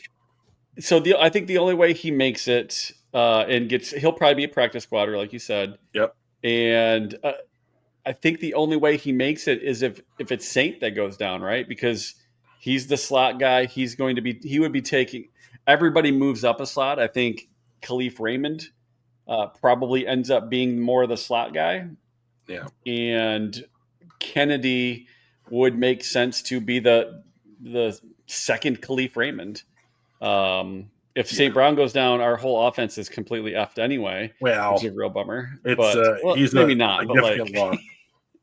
I think the only way he makes it and he'll probably be a practice squatter, like you said.
Yep.
And I think the only way he makes it is if it's Saint that goes down, right? Because he's the slot guy. He would be taking, everybody moves up a slot. I think Khalif Raymond probably ends up being more of the slot guy.
Yeah.
And Kennedy would make sense to be the second Khalif Raymond. If St. Brown goes down, our whole offense is completely effed anyway.
Well,
which is a real bummer.
He's
maybe not, but like,
loss.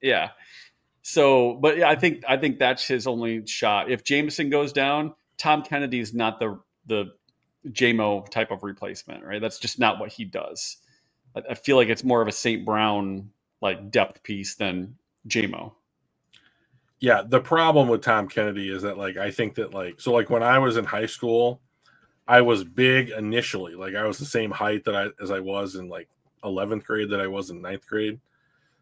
Yeah. So, but yeah, I think that's his only shot. If Jameson goes down, Tom Kennedy is not the JMO type of replacement, right? That's just not what he does. I feel like it's more of a St. Brown like depth piece than JMO.
Yeah, the problem with Tom Kennedy is that like I think that like when I was in high school, I was big initially. Like I was the same height as I was in like 11th grade that I was in 9th grade.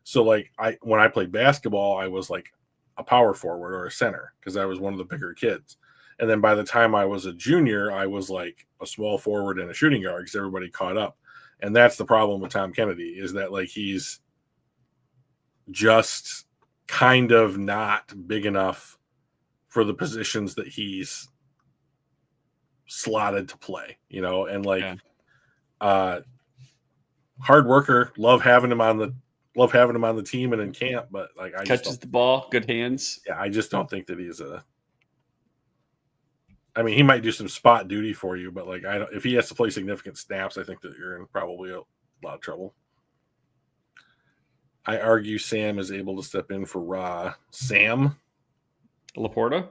So like when I played basketball, I was like a power forward or a center because I was one of the bigger kids. And then by the time I was a junior, I was like a small forward and a shooting guard because everybody caught up. And that's the problem with Tom Kennedy is that like he's just kind of not big enough for the positions that he's slotted to play, and like hard worker, love having him on the team and in camp, but like I
catches the ball, good hands.
Yeah, I just don't think that he's I mean, he might do some spot duty for you, but like if he has to play significant snaps, I think that you're in probably a lot of trouble. I argue Sam is able to step in for Ra. Sam
Laporta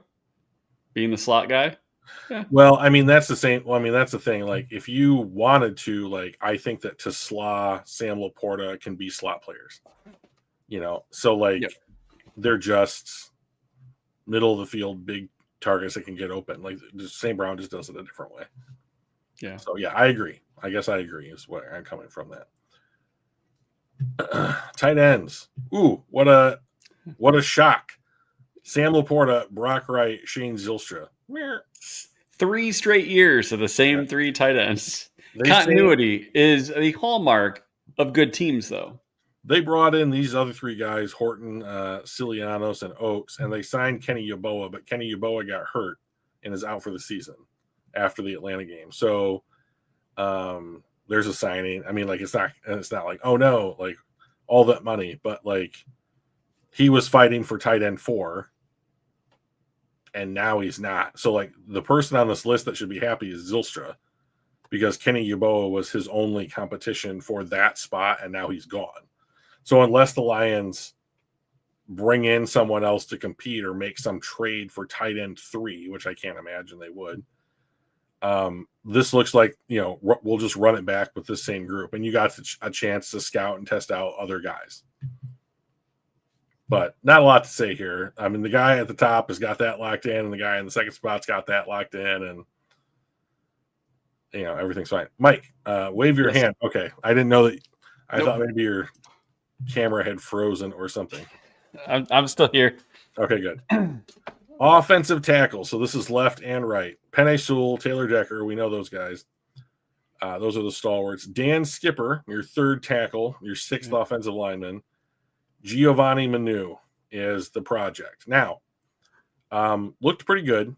being the slot guy.
Yeah. Well, I mean, that's the same. Well, I mean, that's the thing. Like, if you wanted to, like, I think that Tesla, Sam Laporta can be slot players. So like, they're just middle of the field, big targets that can get open. Like, St. Brown just does it a different way.
Yeah.
So yeah, I agree. I guess I agree is where I'm coming from. That tight ends. Ooh, what a shock! Sam Laporta, Brock Wright, Shane Zylstra.
3 straight years of the same 3 tight ends. Continuity is the hallmark of good teams, though.
They brought in these other 3 guys, Horton, Silianos, and Oaks, and they signed Kenny Yeboah, but Kenny Yeboah got hurt and is out for the season after the Atlanta game. So there's a signing. I mean, like it's not like, oh no, like all that money, but like he was fighting for tight end 4. And now he's not. So, like, the person on this list that should be happy is Zylstra because Kenny Yeboah was his only competition for that spot, and now he's gone. So, unless the Lions bring in someone else to compete or make some trade for tight end 3, which I can't imagine they would, this looks like, we'll just run it back with this same group. And you got a chance to scout and test out other guys. But not a lot to say here. I mean, the guy at the top has got that locked in, and the guy in the second spot's got that locked in, and everything's fine. Mike, wave your hand. Okay, I didn't know that. I thought maybe your camera had frozen or something.
I'm still here.
Okay, good. Offensive tackle. So this is left and right. Penei Sewell, Taylor Decker. We know those guys. Those are the stalwarts. Dan Skipper, your 3rd tackle, your 6th offensive lineman. Giovanni Manu is the project. Now, looked pretty good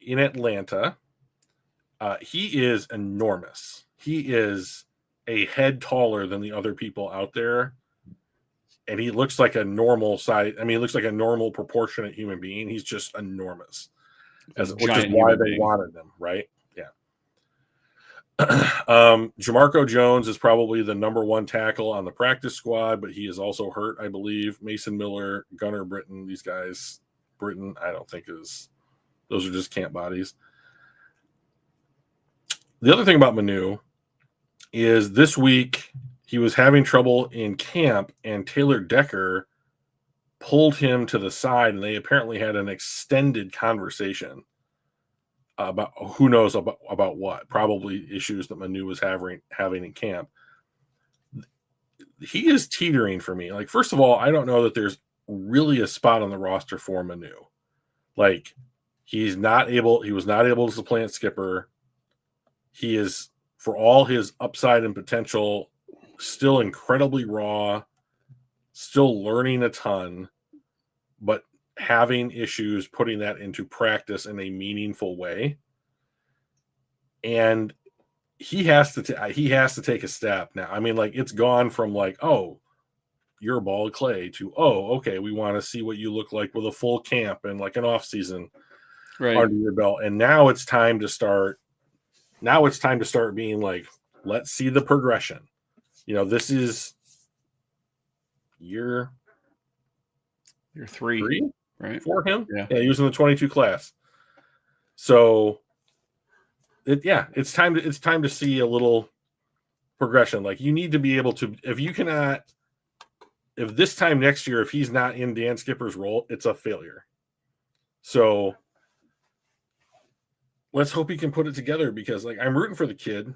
in Atlanta. He is enormous. He is a head taller than the other people out there. And he looks like a normal size. I mean, he looks like a normal proportionate human being. He's just enormous, which is why they wanted him, right? Yeah. Jamarco Jones is probably the number 1 tackle on the practice squad, but he is also hurt, I believe. Mason Miller, Gunnar Britton, these guys. Britton, I don't think those are just camp bodies. The other thing about Manu is this week he was having trouble in camp, and Taylor Decker pulled him to the side, and they apparently had an extended conversation about who knows about what, probably issues that Manu was having in camp. He is teetering for me. Like, first of all, I don't know that there's really a spot on the roster for Manu. Like, he was not able to supplant Skipper. He is, for all his upside and potential, still incredibly raw, still learning a ton, but having issues putting that into practice in a meaningful way. And he has to take a step now. I mean, like, it's gone from like, oh, you're a ball of clay to, oh, okay, we want to see what you look like with a full camp and like an off season under your belt. And now it's time to start being like, let's see the progression. This is year
3, right?
For him.
Yeah,
he was in the 22 class. So it's time to see a little progression. Like you need to be able to, if this time next year, if he's not in Dan Skipper's role, it's a failure. So let's hope he can put it together, because like I'm rooting for the kid,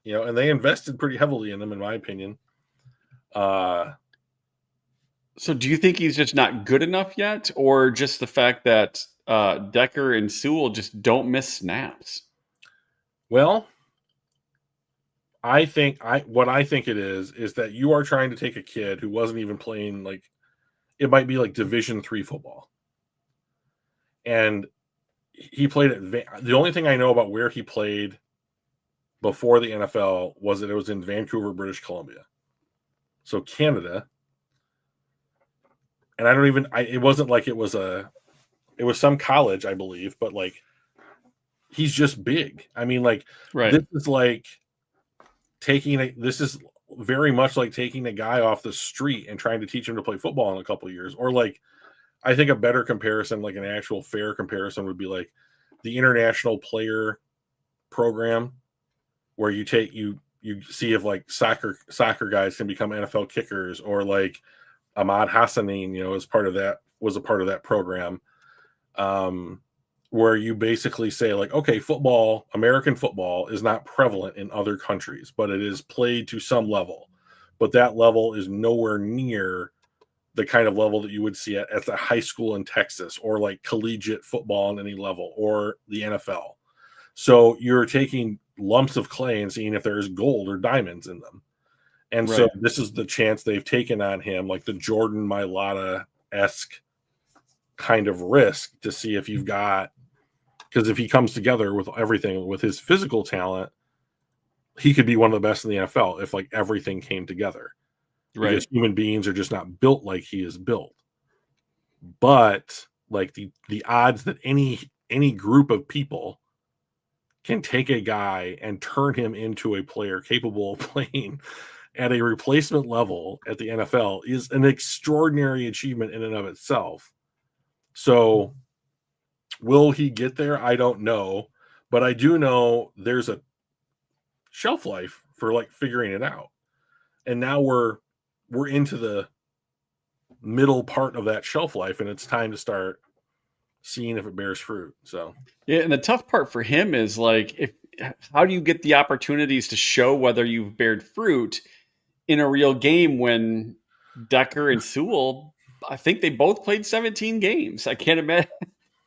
and they invested pretty heavily in him, in my opinion.
So do you think he's just not good enough yet, or just the fact that Decker and Sewell just don't miss snaps?
Well, what I think it is that you are trying to take a kid who wasn't even playing, like, it might be like Division III football, and he played at the only thing I know about where he played before the NFL was that it was in Vancouver, British Columbia, so Canada. And it wasn't like it was some college, I believe, but like he's just big. I mean, like,
Right.
This is very much like taking a guy off the street and trying to teach him to play football in a couple of years. Or like, I think a better comparison, like an actual fair comparison, would be like the international player program, where you see if like soccer guys can become NFL kickers, or like Ahmad Hassanin, was a part of that program, where you basically say like, okay, American football is not prevalent in other countries, but it is played to some level, but that level is nowhere near the kind of level that you would see at the high school in Texas, or like collegiate football on any level, or the NFL. So you're taking lumps of clay and seeing if there's gold or diamonds in them. And so this is the chance they've taken on him, like the Jordan Mailata-esque kind of risk, to see if you've got, because if he comes together with everything, with his physical talent, he could be one of the best in the NFL if like everything came together. Right. Because human beings are just not built like he is built. But like the odds that any group of people can take a guy and turn him into a player capable of playing at a replacement level at the NFL is an extraordinary achievement in and of itself. So will he get there? I don't know, but I do know there's a shelf life for like figuring it out. And now we're into the middle part of that shelf life, and it's time to start seeing if it bears fruit. So
yeah, and the tough part for him is like, how do you get the opportunities to show whether you've bared fruit in a real game when Decker and Sewell, I think they both played 17 games. I can't imagine.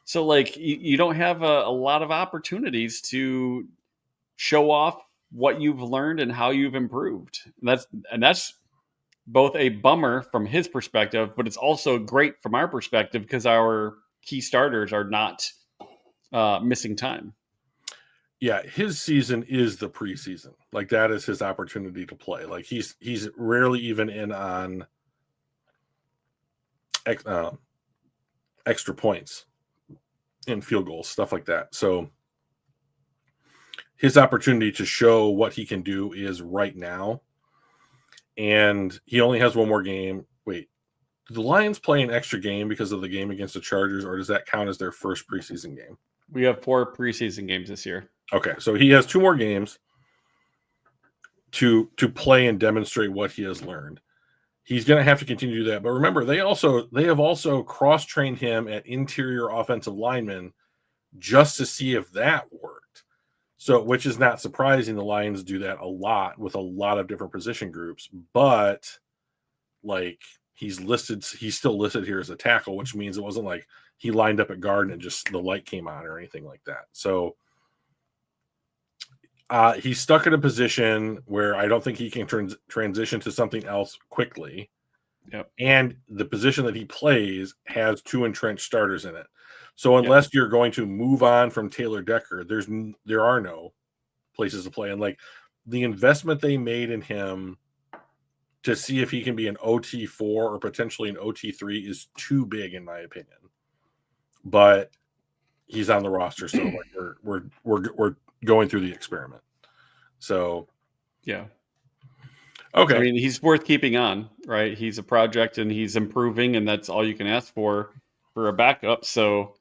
So like you don't have a lot of opportunities to show off what you've learned and how you've improved. And that's both a bummer from his perspective, but it's also great from our perspective because our key starters are not missing time.
Yeah, his season is the preseason. Like that is his opportunity to play. Like he's rarely even in on extra points in field goals, stuff like that. So his opportunity to show what he can do is right now. And he only has one more game. Wait, do the Lions play an extra game because of the game against the Chargers, or does that count as their first preseason game?
We have 4 preseason games this year.
Okay, so he has 2 more games to play and demonstrate what he has learned. He's going to have to continue to do that. But remember, they have also cross-trained him at interior offensive linemen just to see if that worked. So, which is not surprising. The Lions do that a lot with a lot of different position groups. But like he's still listed here as a tackle, which means it wasn't like he lined up at guard and just the light came on or anything like that. So he's stuck in a position where I don't think he can transition to something else quickly.
Yep.
And the position that he plays has 2 entrenched starters in it. So unless you're going to move on from Taylor Decker, there are no places to play. And like the investment they made in him to see if he can be an OT4 or potentially an OT3 is too big, in my opinion. But he's on the roster, so like we're going through the experiment. So
yeah.
Okay.
I mean, he's worth keeping on, right? He's a project and he's improving, and that's all you can ask for a backup. So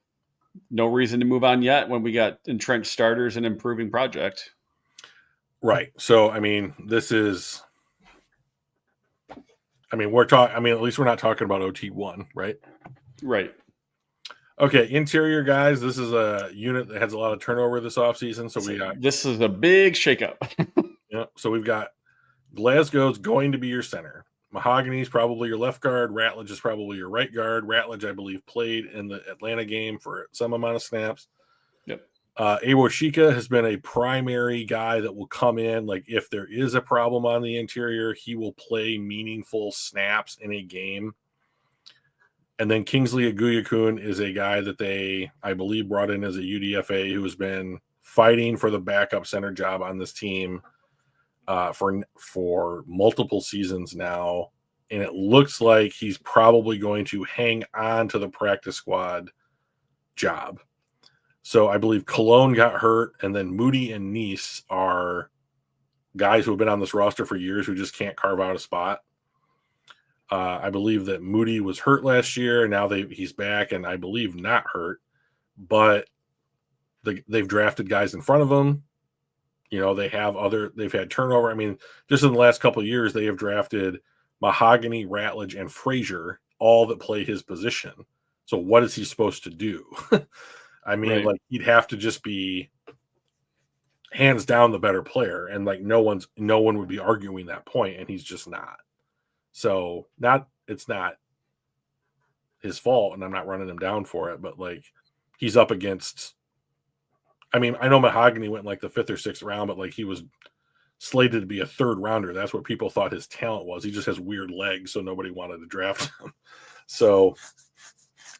no reason to move on yet when we got entrenched starters and improving project.
Right. So, I mean, we're talking, at least we're not talking about OT1, right?
Right.
Okay. Interior guys, this is a unit that has a lot of turnover this offseason. So
this is a big shakeup.
Yeah. So we've got Glasgow's going to be your center. Mahogany's probably your left guard. Ratledge is probably your right guard. Ratledge, I believe, played in the Atlanta game for some amount of snaps.
Yep.
Awoshika has been a primary guy that will come in. Like, if there is a problem on the interior, he will play meaningful snaps in a game. And then Kingsley Aguyakun is a guy that they, I believe, brought in as a UDFA who has been fighting for the backup center job on this team for multiple seasons now. And it looks like he's probably going to hang on to the practice squad job. So I believe Cologne got hurt, and then Moody and Nice are guys who have been on this roster for years who just can't carve out a spot. I believe that Moody was hurt last year, and now he's back, and I believe not hurt. But they've drafted guys in front of him. They've had turnover. I mean, just in the last couple of years, they have drafted Mahogany, Ratledge, and Frazier, all that play his position. So what is he supposed to do? I mean,
Right.
like, he'd have to just be hands down the better player, and like no one would be arguing that point, and he's just not. So it's not his fault, and I'm not running him down for it, but like, he's up against. I mean, I know Mahogany went like the 5th or 6th round, but like, he was slated to be a 3rd rounder. That's what people thought his talent was. He just has weird legs, so nobody wanted to draft him. So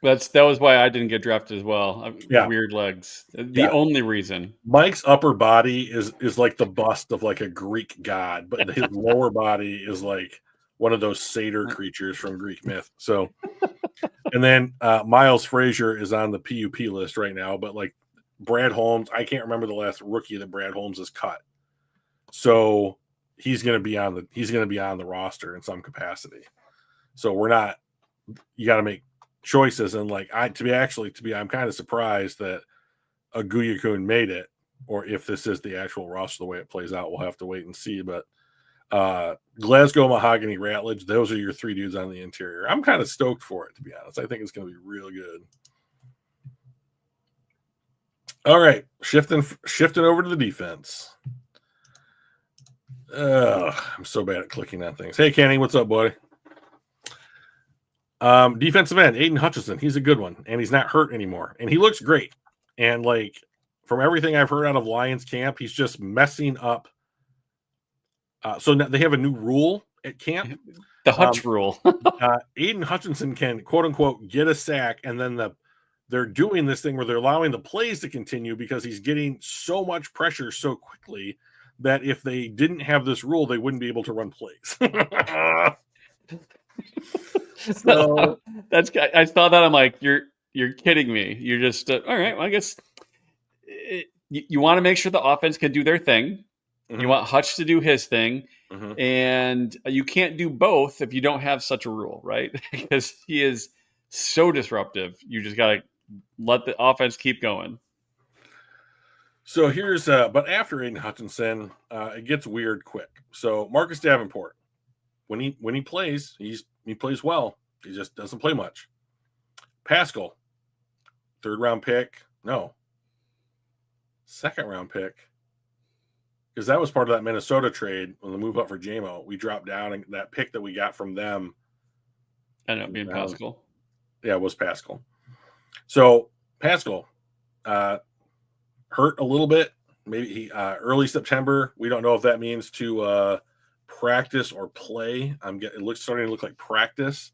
that was why I didn't get drafted as well.
Yeah.
Weird legs. The only reason.
Mike's upper body is like the bust of like a Greek god, but his lower body is like one of those satyr creatures from Greek myth. So, and then Miles Frazier is on the PUP list right now, but like Brad Holmes, I can't remember the last rookie that Brad Holmes has cut. So he's going to be on the roster in some capacity. So you got to make choices. And like, I'm kind of surprised that Aguyakun made it, or if this is the actual roster, the way it plays out, we'll have to wait and see. But Glasgow, Mahogany, Ratledge, those are your 3 dudes on the interior. I'm kind of stoked for it, to be honest. I think it's going to be real good. All right, shifting over to the defense. I'm so bad at clicking on things. Hey, Kenny, what's up, buddy? Defensive end, Aiden Hutchinson. He's a good one, and he's not hurt anymore, and he looks great. And like, from everything I've heard out of Lions camp, he's just messing up. So now they have a new rule at camp.
The Hutch rule.
Aiden Hutchinson can, quote unquote, get a sack, and then they're doing this thing where they're allowing the plays to continue because he's getting so much pressure so quickly that if they didn't have this rule, they wouldn't be able to run plays. So
I saw that. I'm like, you're kidding me. You're just all right. Well, I guess you want to make sure the offense can do their thing. Mm-hmm. You want Hutch to do his thing, mm-hmm. and you can't do both if you don't have such a rule, right? Because he is so disruptive. You just got to let the offense keep going.
So here's, but after Aiden Hutchinson, it gets weird quick. So Marcus Davenport, when he plays, he plays well. He just doesn't play much. Pascal, 3rd round pick. No, 2nd round pick. Because that was part of that Minnesota trade when the move up for JMO. We dropped down, and that pick that we got from them
ended up being Pascal.
Yeah, it was Pascal. So Pascal hurt a little bit. Maybe he early September. We don't know if that means to practice or play. It's starting to look like practice,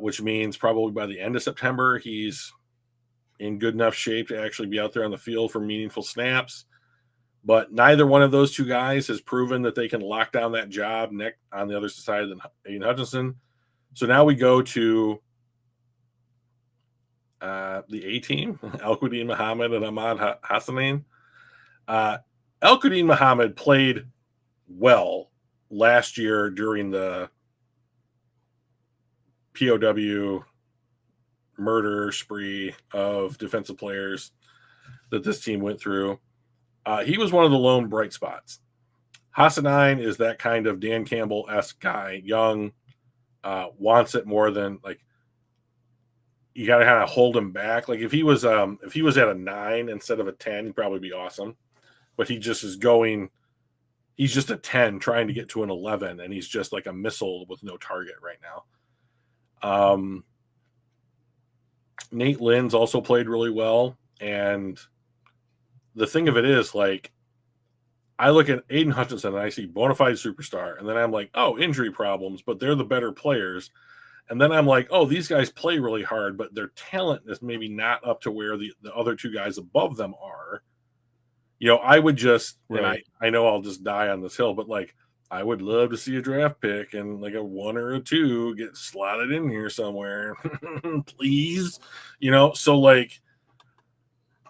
which means probably by the end of September he's in good enough shape to actually be out there on the field for meaningful snaps. But neither one of those 2 guys has proven that they can lock down that job on the other side than Aiden Hutchinson. So now we go to the A-team, El-Quadin Muhammad and Ahmad Hassanin. El-Quadin Muhammad played well last year during the POW murder spree of defensive players that this team went through, he was one of the lone bright spots. Hassanine is that kind of Dan Campbell-esque guy, young, wants it more than like you got to kind of hold him back. Like if he was at a 9 instead of a 10, he'd probably be awesome. But he just is going. He's just a 10 trying to get to an 11, and he's just like a missile with no target right now. Nate Lynn's also played really well, and the thing of it is, like, I look at Aiden Hutchinson and I see bona fide superstar, and then I'm like, oh, injury problems, but they're the better players. And then I'm like, oh, these guys play really hard, but their talent is maybe not up to where the other two guys above them are. You know, I would just, right. And I know I'll just die on this hill, but like, I would love to see a draft pick and like a 1 or a 2 get slotted in here somewhere, please. You know, so like,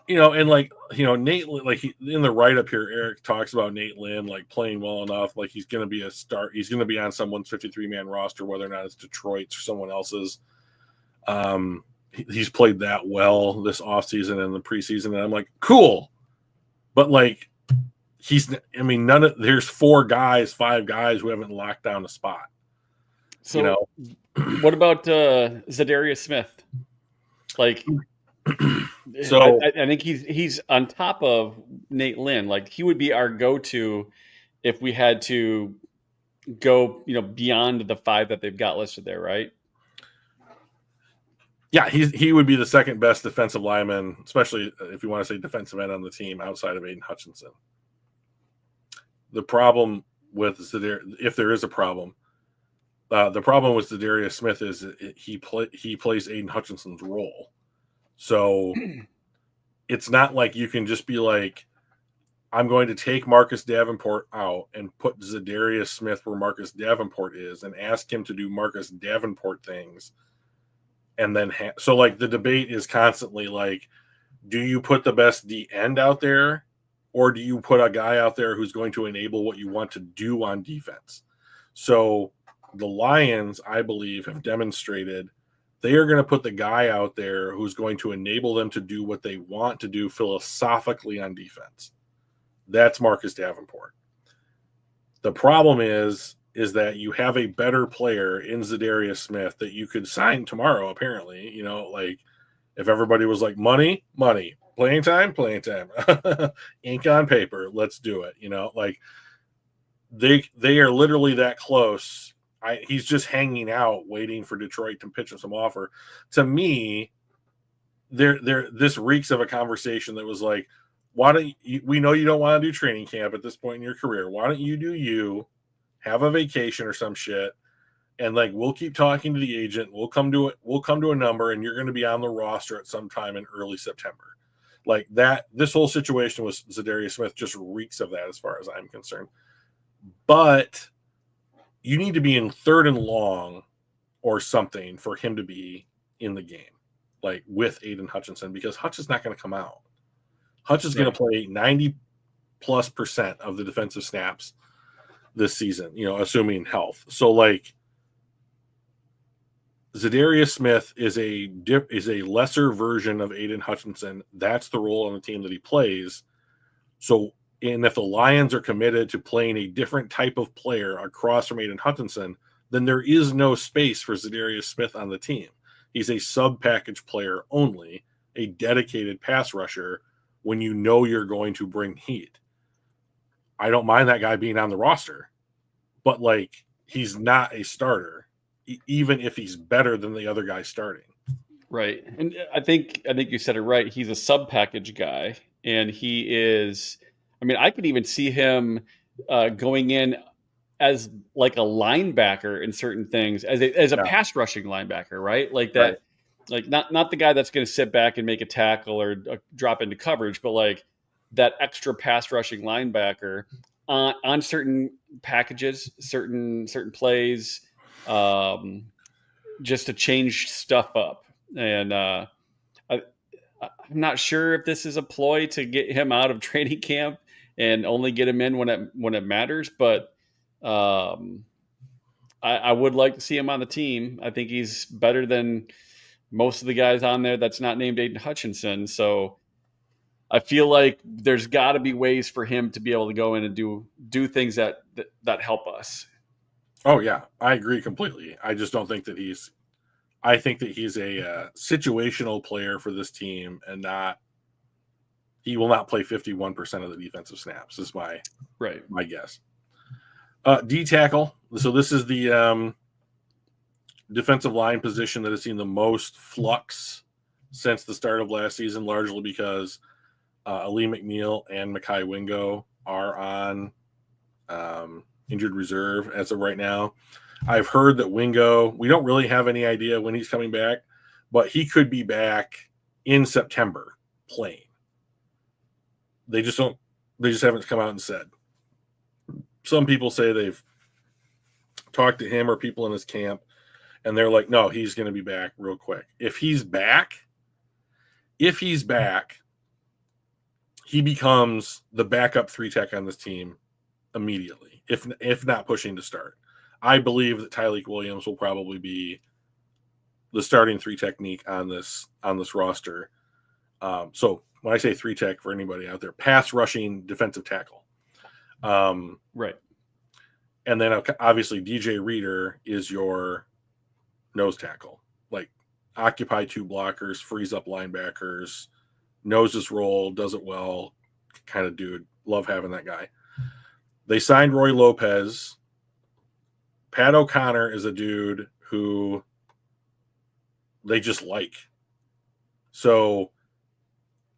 you know, and like, you know, Nate, like in the write up here, Eric talks about Nate Lynn like playing well enough, like he's going to be a start. He's going to be on someone's 53-man roster, whether or not it's Detroit's or someone else's. He's played that well this offseason and the preseason, and I'm like, cool. But like, there's 5 guys who haven't locked down a spot.
So, you know, what about Zadarius Smith? Like, so I think he's on top of Nate Lynn. Like, he would be our go-to if we had to go, you know, beyond the 5 that they've got listed there, right?
Yeah, he would be the second best defensive lineman, especially if you want to say defensive end on the team outside of Aiden Hutchinson. The problem with if there is a problem, the problem with Zadarius Smith is he plays Aiden Hutchinson's role. So it's not like you can just be like, I'm going to take Marcus Davenport out and put Zadarius Smith where Marcus Davenport is and ask him to do Marcus Davenport things. And then, so like the debate is constantly like, do you put the best D end out there, or do you put a guy out there who's going to enable what you want to do on defense? So the Lions, I believe, have demonstrated they are going to put the guy out there who's going to enable them to do what they want to do philosophically on defense. That's Marcus Davenport. The problem is that you have a better player in Zadarius Smith that you could sign tomorrow, apparently. You know, like if everybody was like, money, playing time, ink on paper, let's do it. You know, like they are literally that close. He's just hanging out, waiting for Detroit to pitch him some offer. To me, this reeks of a conversation that was like, why don't you, we know you don't want to do training camp at this point in your career. Why don't you do you? Have a vacation or some shit, and like we'll keep talking to the agent. We'll come to a number, and you're going to be on the roster at some time in early September. Like that, this whole situation with Zadarius Smith just reeks of that, as far as I'm concerned. But you need to be in 3rd and long or something for him to be in the game, like with Aiden Hutchinson, because Hutch is not going to come out. Hutch is going to play 90+% of the defensive snaps this season, you know, assuming health. So like Zadarius Smith is a lesser version of Aiden Hutchinson. That's the role on the team that he plays. So, and if the Lions are committed to playing a different type of player across from Aiden Hutchinson, then there is no space for Zadarius Smith on the team. He's a sub-package player only, a dedicated pass rusher when you know you're going to bring heat. I don't mind that guy being on the roster, but like he's not a starter, even if he's better than the other guy starting.
Right, and I think you said it right. He's a sub package guy, and he is. I mean, I could even see him going in as like a linebacker in certain things, as a pass rushing linebacker, right? Like that. Right. Like not the guy that's going to sit back and make a tackle or drop into coverage, but like that extra pass rushing linebacker on certain packages, certain plays, just to change stuff up. And I'm not sure if this is a ploy to get him out of training camp and only get him in when it matters, but I would like to see him on the team. I think he's better than most of the guys on there that's not named Aiden Hutchinson. So I feel like there's got to be ways for him to be able to go in and do things that help us.
Oh yeah, I agree completely. I just don't think that he's. I think that he's a situational player for this team, and not. He will not play 51% of the defensive snaps. Is my guess. D tackle. So this is the defensive line position that has seen the most flux since the start of last season, largely because Ali McNeil and Mekhi Wingo are on injured reserve as of right now. I've heard that Wingo, we don't really have any idea when he's coming back, but he could be back in September playing. They just haven't come out and said. Some people say they've talked to him or people in his camp, and they're like, no, he's going to be back real quick. If he's back, he becomes the backup 3-tech on this team immediately, if not pushing to start. I believe that Tyleik Williams will probably be the starting 3-technique on this roster. So when I say 3-tech, for anybody out there, pass rushing defensive tackle.
Right.
And then obviously DJ Reader is your nose tackle. Like, occupy 2 blockers, frees up linebackers, knows his role, does it well, kind of dude. Love having that guy. They signed Roy Lopez. Pat O'Connor is a dude who they just like. So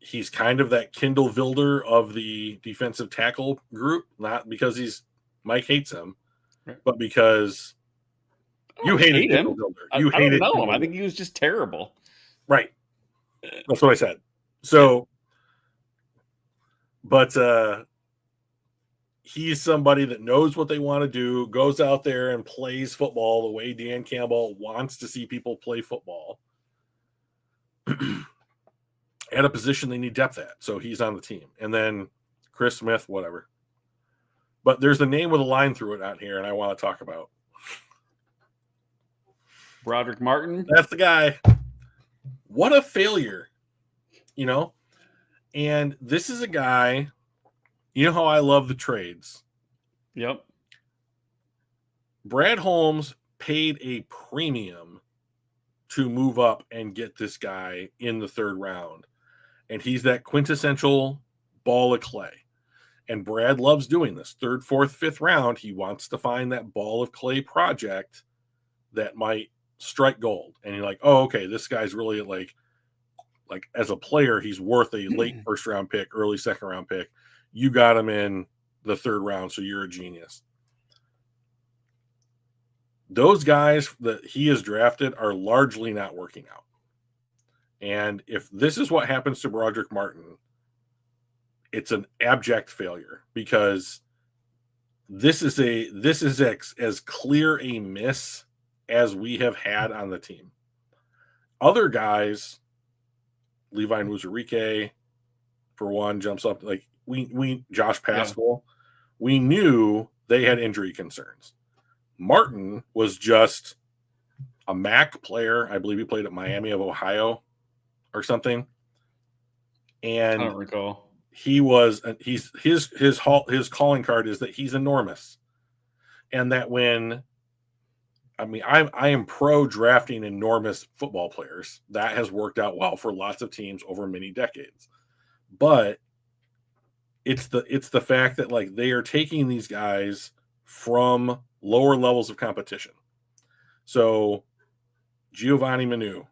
he's kind of that Kindle Wilder of the defensive tackle group, not because Mike hates him, right, but because you hated
him. I don't know him. I think he was just terrible.
Right. That's what I said. So, but he's somebody that knows what they want to do, goes out there and plays football the way Dan Campbell wants to see people play football at a position they need depth at. So he's on the team. And then Chris Smith, whatever. But there's a name with a line through it out here, and I want to talk about.
Broderick Martin.
That's the guy. What a failure, And this is a guy, you know how I love the trades.
Yep.
Brad Holmes paid a premium to move up and get this guy in the 3rd round. And he's that quintessential ball of clay. And Brad loves doing this. 3rd, 4th, 5th round, he wants to find that ball of clay project that might strike gold. And you're like, oh, okay, this guy's really like as a player, he's worth a late 1st round pick, early 2nd round pick. You got him in the 3rd round, so you're a genius. Those guys that he has drafted are largely not working out. And if this is what happens to Broderick Martin, it's an abject failure, because this is as clear a miss as we have had on the team. Other guys, Levi Muzurike, for one, jumps up like we Josh Paschal. Yeah. We knew they had injury concerns. Martin was just a MAC player. I believe he played at Miami of Ohio or something. And
I don't recall.
His calling card is that he's enormous. And that I am pro drafting enormous football players. That has worked out well for lots of teams over many decades. But it's the fact that like they are taking these guys from lower levels of competition. So Giovanni Manu,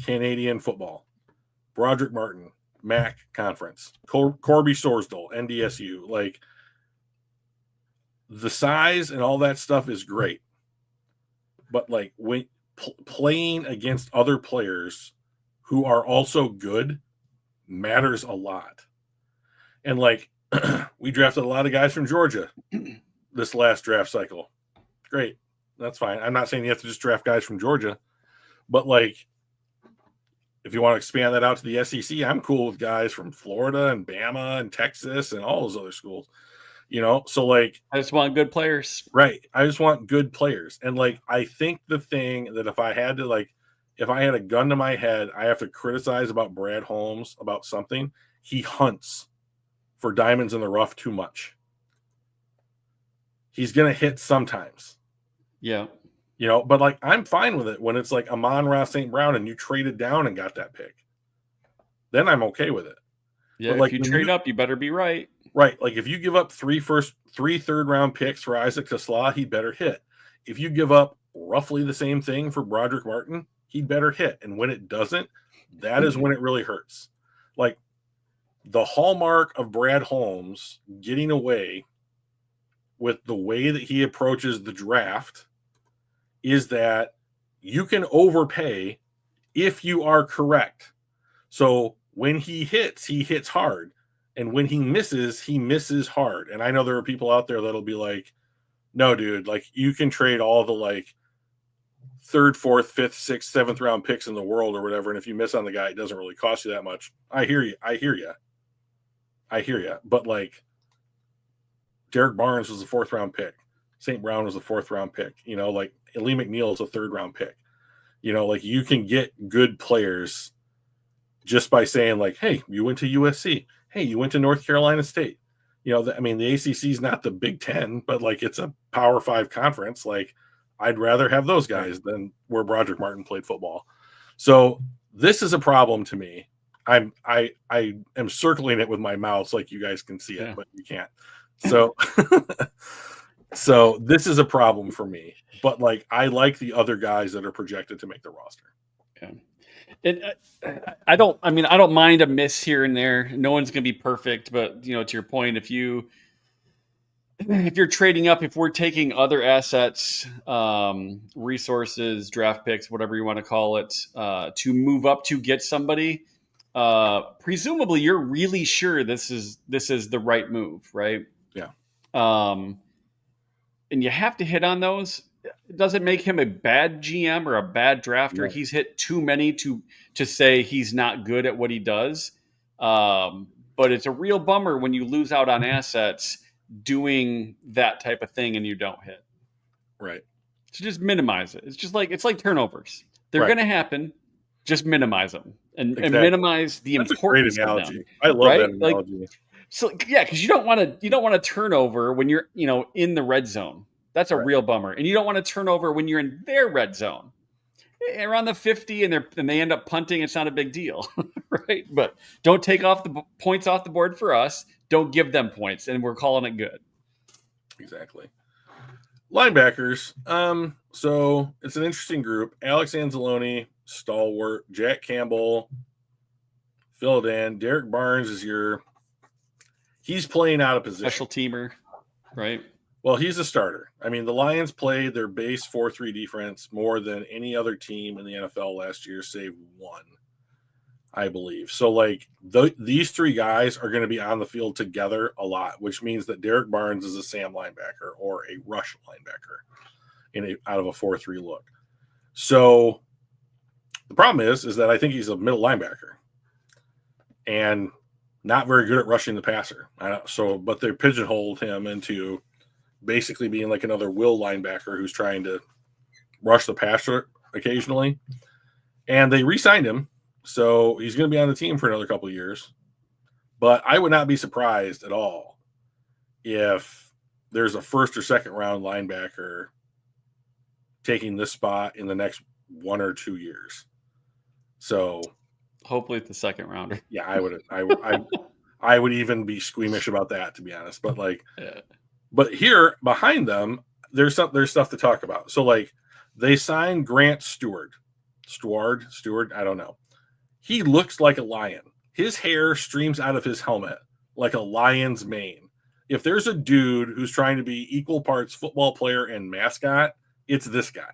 Canadian football, Broderick Martin, MAC conference, Corby Sorsdal, NDSU, like the size and all that stuff is great. But like when playing against other players who are also good matters a lot. And like we drafted a lot of guys from Georgia this last draft cycle. Great. That's fine. I'm not saying you have to just draft guys from Georgia, but like if you want to expand that out to the SEC, I'm cool with guys from Florida and Bama and Texas and all those other schools. So like
I just want good players.
Right. I just want good players. And like I think the thing that if I had to like if I had a gun to my head, I have to criticize about Brad Holmes about something. He hunts for diamonds in the rough too much. He's going to hit sometimes.
Yeah.
But like, I'm fine with it when it's like Amon-Ra St. Brown and you traded down and got that pick. Then I'm okay with it.
Yeah.
But like,
if you trade up, you better be right.
Right. Like, if you give up three third-round picks for Isaac Tesla, he better hit. If you give up roughly the same thing for Broderick Martin, he better hit. And when it doesn't, that is when it really hurts. Like, the hallmark of Brad Holmes getting away with the way that he approaches the draft is that you can overpay if you are correct. So when he hits hard. And when he misses hard. And I know there are people out there that'll be like, no, dude, like, you can trade all the like 3rd, 4th, 5th, 6th, 7th round picks in the world or whatever. And if you miss on the guy, it doesn't really cost you that much. I hear you. But like, Derek Barnes was a 4th round pick. St. Brown was a 4th round pick. Like, Lee McNeil is a 3rd round pick. Like, you can get good players just by saying like, hey, you went to USC. Hey, you went to North Carolina State. The ACC is not the Big Ten, but like, it's a Power 5 conference. Like, I'd rather have those guys than where Broderick Martin played football. So this is a problem to me. I am circling it with my mouse, like you guys can see it, but you can't. So, so this is a problem for me. But like, I like the other guys that are projected to make the roster.
Yeah. I don't mind a miss here and there. No one's going to be perfect, but to your point, if you're trading up, if we're taking other assets, resources, draft picks, whatever you want to call it, to move up to get somebody, presumably you're really sure this is the right move, right?
Yeah.
And you have to hit on those. It doesn't make him a bad GM or a bad drafter.
No.
He's hit too many to say he's not good at what he does. But it's a real bummer when you lose out on assets doing that type of thing and you don't hit.
Right.
So just minimize it. It's like turnovers. They're going to happen. Just minimize them and minimize the importance of them.
I love that analogy.
Because you don't want to turnover when you're in the red zone. That's a real bummer. And you don't want to turn over when you're in their red zone. Around the 50 and they end up punting, it's not a big deal, right? But don't take off the points off the board for us. Don't give them points, and we're calling it good.
Exactly. Linebackers. So it's an interesting group. Alex Anzalone, stalwart. Jack Campbell, filled in. Derek Barnes is he's playing out of position.
Special teamer, right?
Well, he's a starter. I mean, the Lions played their base 4-3 defense more than any other team in the NFL last year, save one, I believe. So, like, these three guys are going to be on the field together a lot, which means that Derek Barnes is a Sam linebacker or a rush linebacker out of a 4-3 look. So, the problem is that I think he's a middle linebacker and not very good at rushing the passer. But they pigeonholed him into basically being like another will linebacker who's trying to rush the passer occasionally. And they re-signed him, so he's going to be on the team for another couple of years. But I would not be surprised at all if there's a 1st or 2nd round linebacker taking this spot in the next 1 or 2 years. So
hopefully it's the 2nd rounder.
Yeah, I would even be squeamish about that, to be honest. But like, yeah. But here behind them, there's stuff to talk about. So like, they signed Grant Stewart, I don't know. He looks like a lion. His hair streams out of his helmet like a lion's mane. If there's a dude who's trying to be equal parts football player and mascot, it's this guy.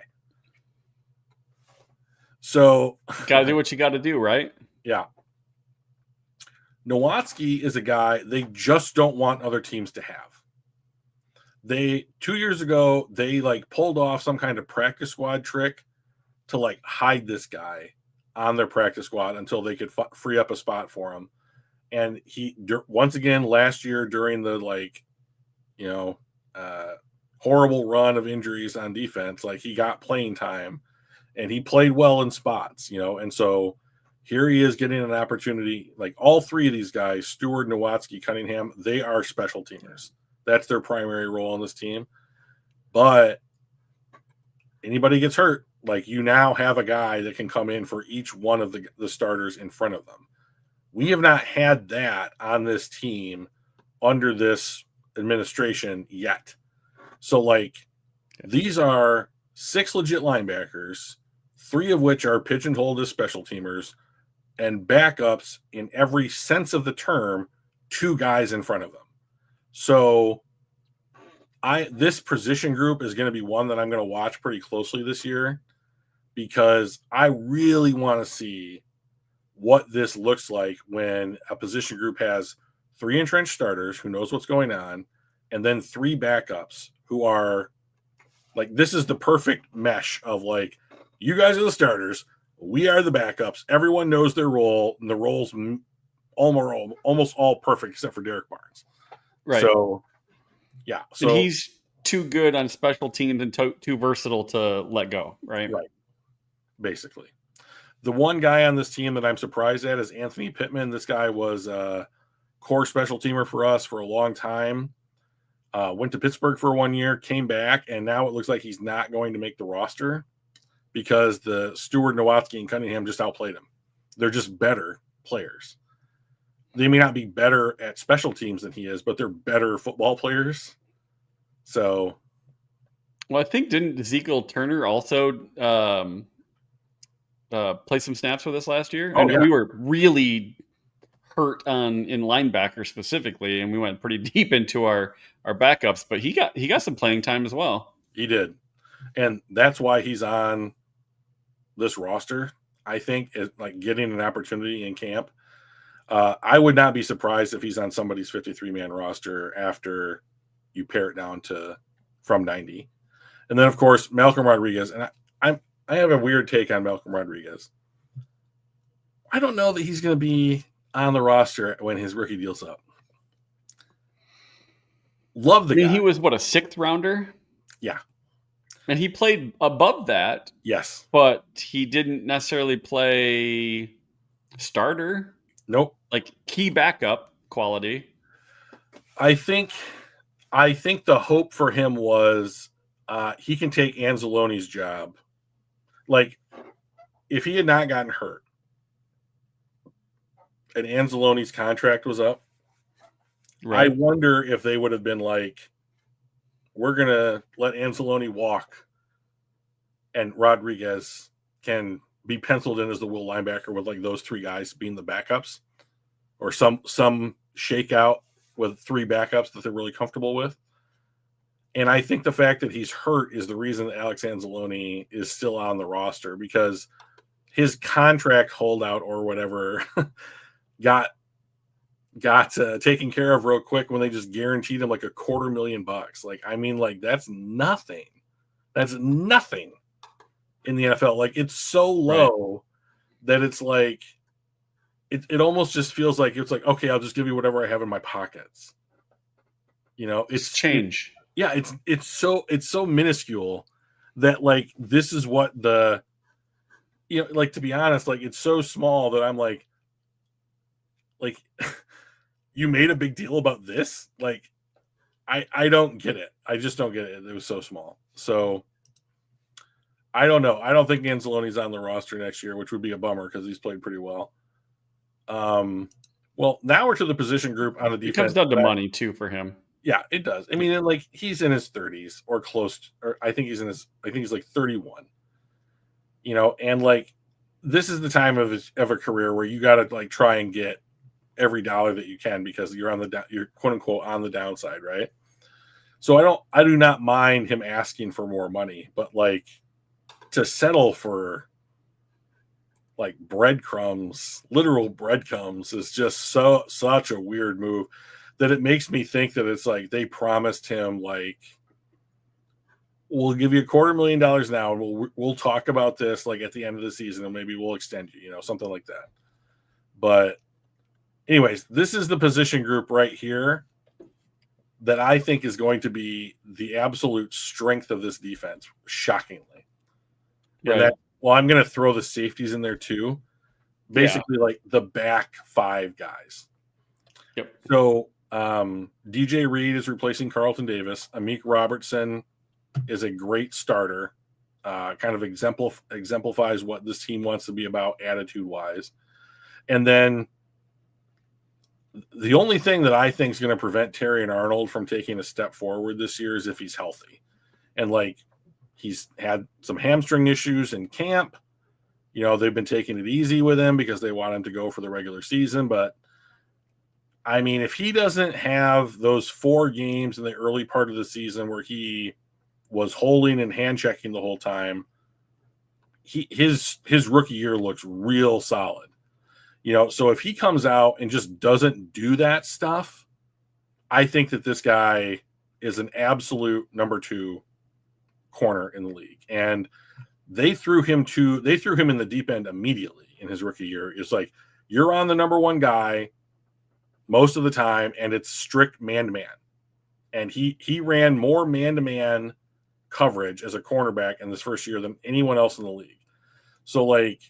So
gotta do what you got to do, right?
Yeah. Nowatzki is a guy they just don't want other teams to have. 2 years ago, they like pulled off some kind of practice squad trick to like hide this guy on their practice squad until they could free up a spot for him. And he, once again, last year during the horrible run of injuries on defense, like he got playing time and he played well in spots, and so here he is getting an opportunity. Like all three of these guys, Stewart, Nowatzki, Cunningham, they are special teamers. That's their primary role on this team. But anybody gets hurt, like you now have a guy that can come in for each one of the starters in front of them. We have not had that on this team under this administration yet. So, like, these are 6 legit linebackers, 3 of which are pigeonholed as special teamers, and backups in every sense of the term, 2 guys in front of them. So, this position group is going to be one that I'm going to watch pretty closely this year because I really want to see what this looks like when a position group has 3 entrenched starters who knows what's going on, and then 3 backups who are like, this is the perfect mesh of like, you guys are the starters, we are the backups, everyone knows their role, and the role's almost all perfect except for Derek Barnes.
Right.
So, yeah. So
and he's too good on special teams and too versatile to let go, right?
Right. Basically. The one guy on this team that I'm surprised at is Anthony Pittman. This guy was a core special teamer for us for a long time. Went to Pittsburgh for 1 year, came back, and now it looks like he's not going to make the roster because the Stewart, Nowatzki, and Cunningham just outplayed him. They're just better players. They may not be better at special teams than he is, but they're better football players. So,
well, I think didn't Ezekiel Turner also play some snaps with us last year?
Oh, yeah.
We were really hurt in linebacker specifically, and we went pretty deep into our backups. But he got some playing time as well.
He did, and that's why he's on this roster. I think is like getting an opportunity in camp. I would not be surprised if he's on somebody's 53-man roster after you pare it down to from 90. And then, of course, Malcolm Rodriguez. And I have a weird take on Malcolm Rodriguez. I don't know that he's going to be on the roster when his rookie deal's up. Love the guy.
He was, what, a 6th rounder?
Yeah.
And he played above that.
Yes.
But he didn't necessarily play starter.
Nope.
Like key backup quality.
I think the hope for him was he can take Anzalone's job. Like, if he had not gotten hurt and Anzalone's contract was up, right. I wonder if they would have been like, we're going to let Anzalone walk and Rodriguez can be penciled in as the will linebacker with like those 3 guys being the backups, or some shakeout with 3 backups that they're really comfortable with. And I think the fact that he's hurt is the reason that Alex Anzalone is still on the roster, because his contract holdout or whatever got taken care of real quick when they just guaranteed him like $250,000. Like, I mean, like that's nothing. That's nothing in the NFL. Like, it's so low that it's like, it almost just feels like it's like, okay, I'll just give you whatever I have in my pockets. It's change. It's so minuscule that like this is what like, to be honest, like it's so small that I'm like you made a big deal about this? Like I don't get it. I just don't get it. It was so small. So I don't know. I don't think Anzalone's on the roster next year, which would be a bummer because he's played pretty well. Well, now we're to the position group on the defense.
It comes down to money too for him.
Yeah, it does. I mean, like he's in his 30s or close, or I think he's like 31. And like this is the time of a career where you got to like try and get every dollar that you can because you're you're quote unquote on the downside, right? So I do not mind him asking for more money, but like to settle for like breadcrumbs, literal breadcrumbs, is just such a weird move that it makes me think that it's like they promised him like, we'll give you $250,000 now, and we'll talk about this like at the end of the season, and maybe we'll extend you, something like that. But anyways, this is the position group right here that I think is going to be the absolute strength of this defense, shockingly. Right. Well, I'm going to throw the safeties in there too. Basically, like the back 5 guys.
Yep.
So DJ Reed is replacing Carlton Davis. Amik Robertson is a great starter. Kind of exemplifies what this team wants to be about attitude-wise. And then the only thing that I think is going to prevent Terry and Arnold from taking a step forward this year is if he's healthy. And like he's had some hamstring issues in camp. You know, they've been taking it easy with him because they want him to go for the regular season. But I mean, if he doesn't have those 4 games in the early part of the season where he was holding and hand checking the whole time, his rookie year looks real solid. You know, so if he comes out and just doesn't do that stuff, I think that this guy is an absolute number 2 corner in the league. And they threw him in the deep end immediately in his rookie year. It's like, you're on the number 1 guy most of the time, and it's strict man-to-man. And he ran more man-to-man coverage as a cornerback in this first year than anyone else in the league. So, like,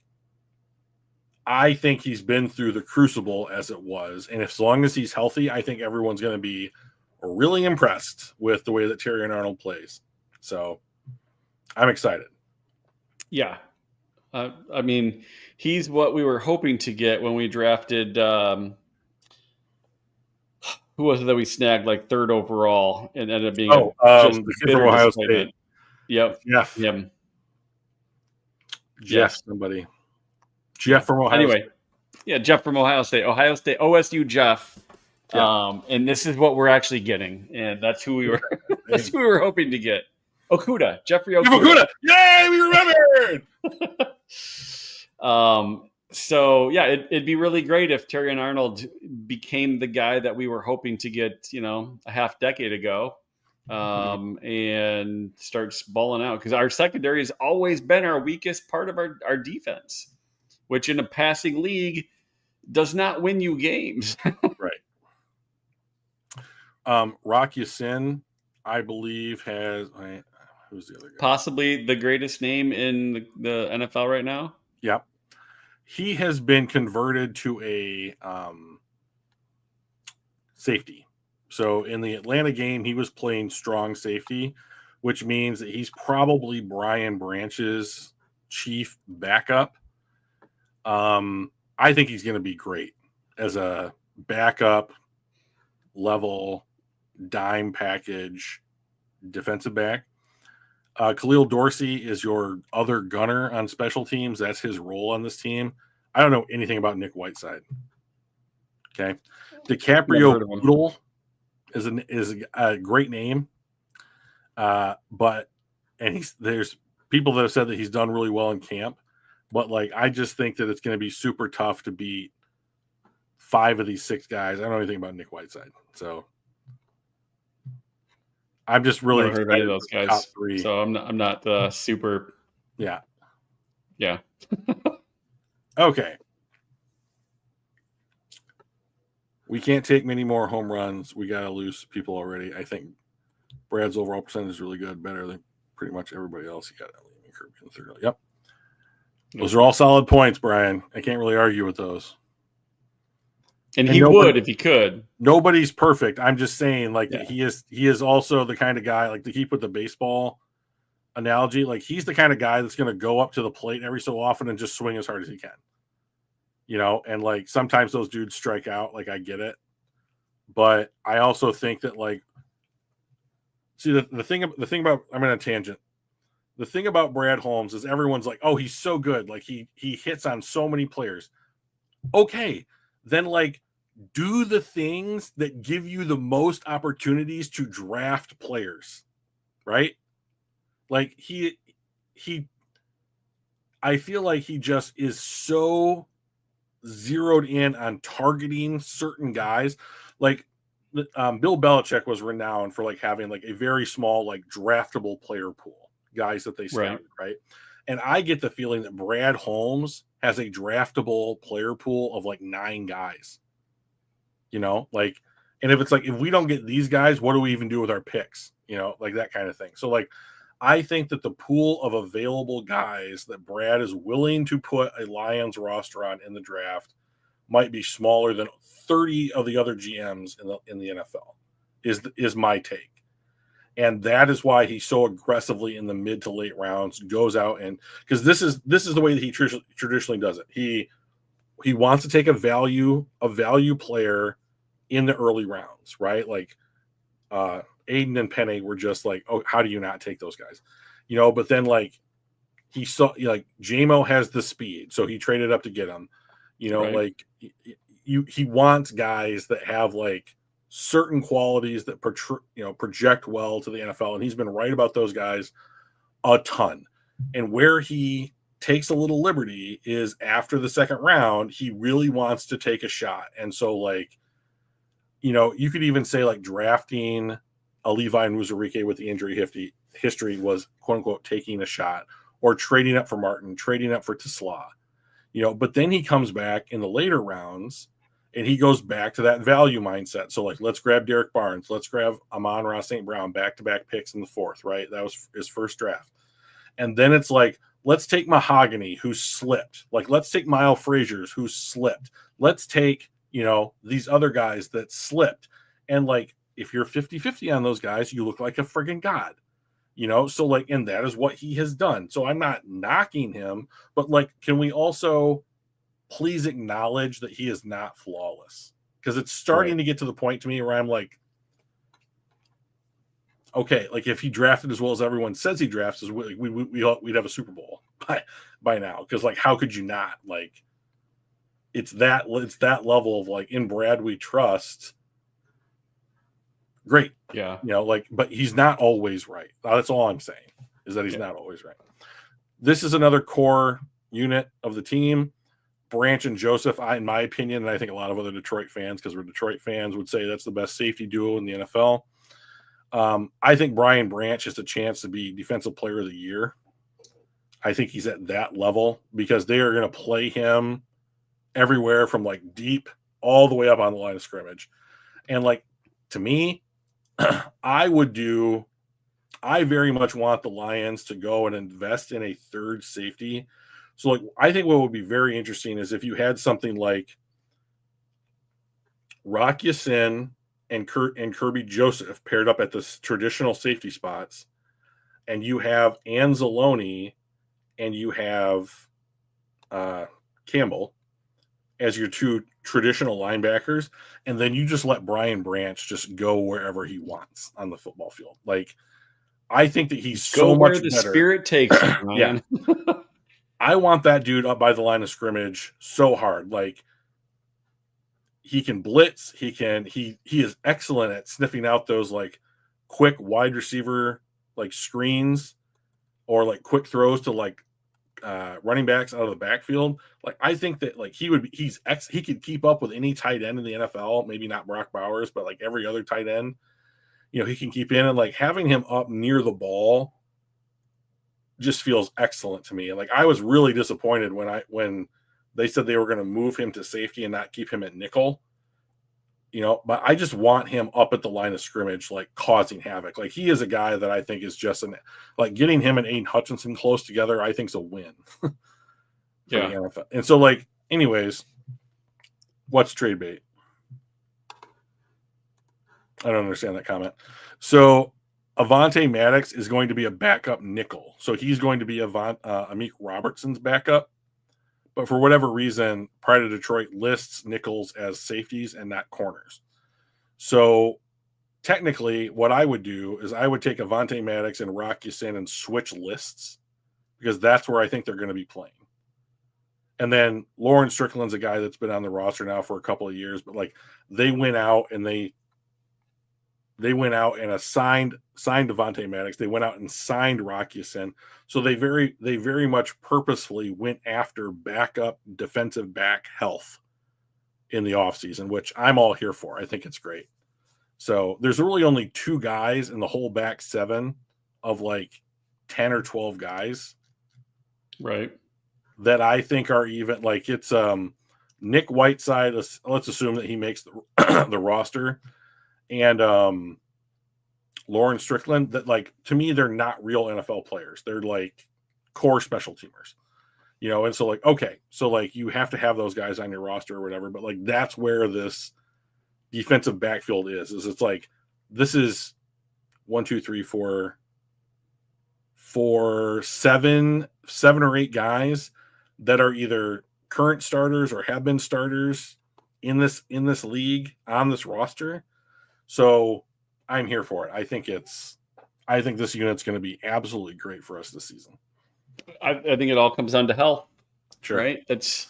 I think he's been through the crucible as it was. And as long as he's healthy, I think everyone's going to be really impressed with the way that Terry and Arnold plays. So I'm excited.
Yeah. I mean, he's what we were hoping to get when we drafted who was it that we snagged like 3rd overall and ended up being
the kid from Ohio State.
Yep.
Jeff.
Him.
Jeff, somebody. Jeff from Ohio State.
Yeah, Jeff from Ohio State. OSU Jeff. Yeah. And this is what we're actually getting. And that's who we were that's who we were hoping to get. Jeffrey Okudah.
Yay, we remembered.
So yeah, it'd be really great if Terry and Arnold became the guy that we were hoping to get, you know, a half decade ago, and starts balling out, because our secondary has always been our weakest part of our defense, which in a passing league does not win you games.
Right. Rock Ya-Sin, I believe, has who's the other guy?
Possibly the greatest name in the NFL right now.
Yep. He has been converted to a safety. So in the Atlanta game, he was playing strong safety, which means that he's probably Brian Branch's chief backup. I think he's going to be great as a backup level dime package defensive back. Khalil Dorsey is your other gunner on special teams. That's his role on this team. I don't know anything about Nick Whiteside. Okay. DiCaprio Poodle is a great name. There's people that have said that he's done really well in camp, but like, I just think that it's going to be super tough to beat 5 of these 6 guys. I don't know anything about Nick Whiteside. So I'm just really
excited about those guys. Top 3. So I'm not super.
Yeah.
Yeah.
Okay. We can't take many more home runs. We got to lose people already. I think Brad's overall percentage is really good, better than pretty much everybody else. He got Kirby in the 3rd. Yep. Those are all solid points, Brian. I can't really argue with those.
And he would if he could.
Nobody's perfect. I'm just saying, like, he is also the kind of guy, like, to keep with the baseball analogy, like, he's the kind of guy that's going to go up to the plate every so often and just swing as hard as he can. You know, and like sometimes those dudes strike out, like, I get it. But I also think that, like, see, the thing about, I'm on a tangent. The thing about Brad Holmes is everyone's like, oh, he's so good. Like, he hits on so many players. Okay. Then, like, do the things that give you the most opportunities to draft players, right? Like, I feel like he just is so zeroed in on targeting certain guys. Like, Bill Belichick was renowned for, like, having, like, a very small, like, draftable player pool, guys that they scouted, right? And I get the feeling that Brad Holmes has a draftable player pool of like 9 guys, you know, like, and if it's like, if we don't get these guys, what do we even do with our picks? You know, like that kind of thing. So like, I think that the pool of available guys that Brad is willing to put a Lions roster on in the draft might be smaller than 30 of the other GMs in the NFL. Is my take. And that is why he so aggressively in the mid to late rounds goes out, and because this is the way that he traditionally does it. He wants to take a value player in the early rounds, right? Like Aiden and Penny were just like, oh, how do you not take those guys? But then like he saw like JMO has the speed, so he traded up to get him.
Right.
Like he wants guys that have like certain qualities that project well to the NFL, and he's been right about those guys a ton. And where he takes a little liberty is after the second round, he really wants to take a shot. And so like, you could even say like drafting a Levi Muzurike with the injury history was quote unquote taking a shot, or trading up for Martin, trading up for Tesla, but then he comes back in the later rounds and he goes back to that value mindset. So like, let's grab Derek Barnes, let's grab Amon-Ra St. Brown, back-to-back picks in the fourth, right? That was his first draft. And then it's like, let's take Mahogany, who's slipped. Like, let's take Mile Frazier's, who's slipped. Let's take, these other guys that slipped. And like, if you're 50-50 on those guys, you look like a friggin' god. So like, and that is what he has done. So I'm not knocking him, but like, can we also please acknowledge that he is not flawless? Because it's starting to get to the point to me where I'm like, okay, like if he drafted as well as everyone says he drafts, we'd have a Super Bowl by now. Because like, how could you not? Like, it's that level of like, in Brad we trust. Great,
Yeah.
But he's not always right. That's all I'm saying, is that he's not always right. This is another core unit of the team. Branch and Joseph, in my opinion, and I think a lot of other Detroit fans, because we're Detroit fans, would say that's the best safety duo in the NFL. I think Brian Branch has a chance to be Defensive Player of the Year. I think he's at that level because they are going to play him everywhere from like deep all the way up on the line of scrimmage. And like, to me, I very much want the Lions to go and invest in a third safety. So like, I think what would be very interesting is if you had something like Rock Ya-Sin and Kirby Joseph paired up at the traditional safety spots, and you have Anzalone and you have Campbell as your two traditional linebackers, and then you just let Brian Branch just go wherever he wants on the football field. Like, I think that he's so much better.
Spirit takes you, Ryan.
Yeah. I want that dude up by the line of scrimmage so hard. Like, he can blitz. He is excellent at sniffing out those like quick wide receiver like screens or like quick throws to like running backs out of the backfield. Like, I think that like he could keep up with any tight end in the NFL. Maybe not Brock Bowers, but like every other tight end, he can keep in, and like having him up near the ball just feels excellent to me. And like, I was really disappointed when they said they were going to move him to safety and not keep him at nickel, but I just want him up at the line of scrimmage, like causing havoc. Like, he is a guy that I think is just like getting him and Aiden Hutchinson close together, I think is a win.
Yeah.
The NFL. And so like, anyways, what's trade bait? I don't understand that comment. So Avonte Maddox is going to be a backup nickel. So he's going to be Amik Robertson's backup. But for whatever reason, Pride of Detroit lists nickels as safeties and not corners. So technically, what I would do is I would take Avonte Maddox and Rock Ya-Sin and switch lists, because that's where I think they're going to be playing. And then Lauren Strickland's a guy that's been on the roster now for a couple of years, but like, they went out and signed Avonte Maddox. They went out and signed Rock Ya-Sin. So they very much purposefully went after backup defensive back health in the offseason, which I'm all here for. I think it's great. So there's really only two guys in the whole back seven of like 10 or 12 guys.
Right.
That I think are even. Like, it's Nick Whiteside. Let's assume that he makes the roster. And Lauren Strickland, that like to me they're not real NFL players. They're like core special teamers. And so like, okay, so like you have to have those guys on your roster or whatever, but like that's where this defensive backfield is it's like this is 1, 2, 3, 4, 7 or 8 guys that are either current starters or have been starters in this league on this roster. So I'm here for it. I think this unit's going to be absolutely great for us this season.
I think it all comes down to health,
Sure.
right? To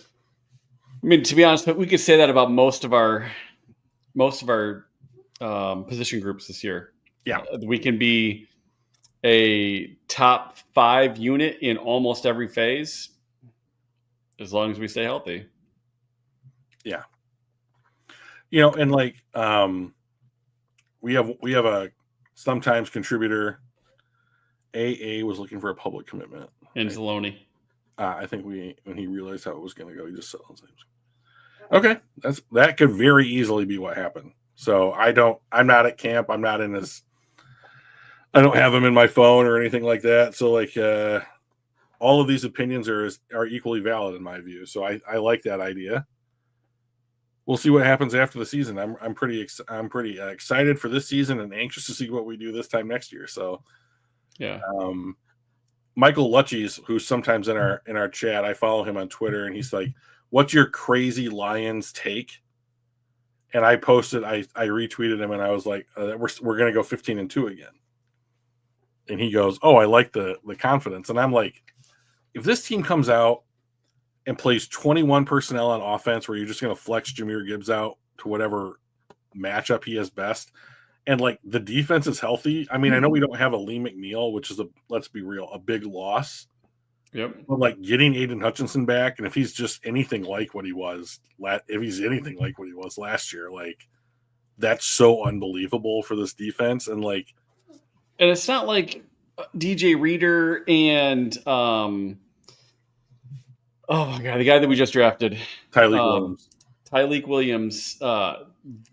be honest, we could say that about most of our position groups this year.
Yeah.
We can be a top 5 unit in almost every phase as long as we stay healthy.
Yeah. And like we have a sometimes contributor. AA was looking for a public commitment.
And Zaloni.
I think when he realized how it was going to go, he just said those names. Okay, that could very easily be what happened. So I'm not at camp. I'm not in his. I don't have him in my phone or anything like that. So like, all of these opinions are equally valid in my view. So I like that idea. We'll see what happens after the season. I'm pretty excited for this season and anxious to see what we do this time next year. So
yeah.
Michael Lutchies, who's sometimes in our chat, I follow him on Twitter, and he's like, "What's your crazy Lions take?" And I posted, I retweeted him, and I was like, "We're going to go 15-2 again." And he goes, "Oh, I like the confidence." And I'm like, if this team comes out and plays 21 personnel on offense, where you're just going to flex Jahmyr Gibbs out to whatever matchup he has best, and like the defense is healthy. I mean, I know we don't have a Lee McNeil, which is let's be real, a big loss.
Yep.
But like getting Aiden Hutchinson back, and if he's just anything like what he was, last year, like that's so unbelievable for this defense. And
it's not like DJ Reader and oh my god, the guy that we just drafted, Tyleik Williams.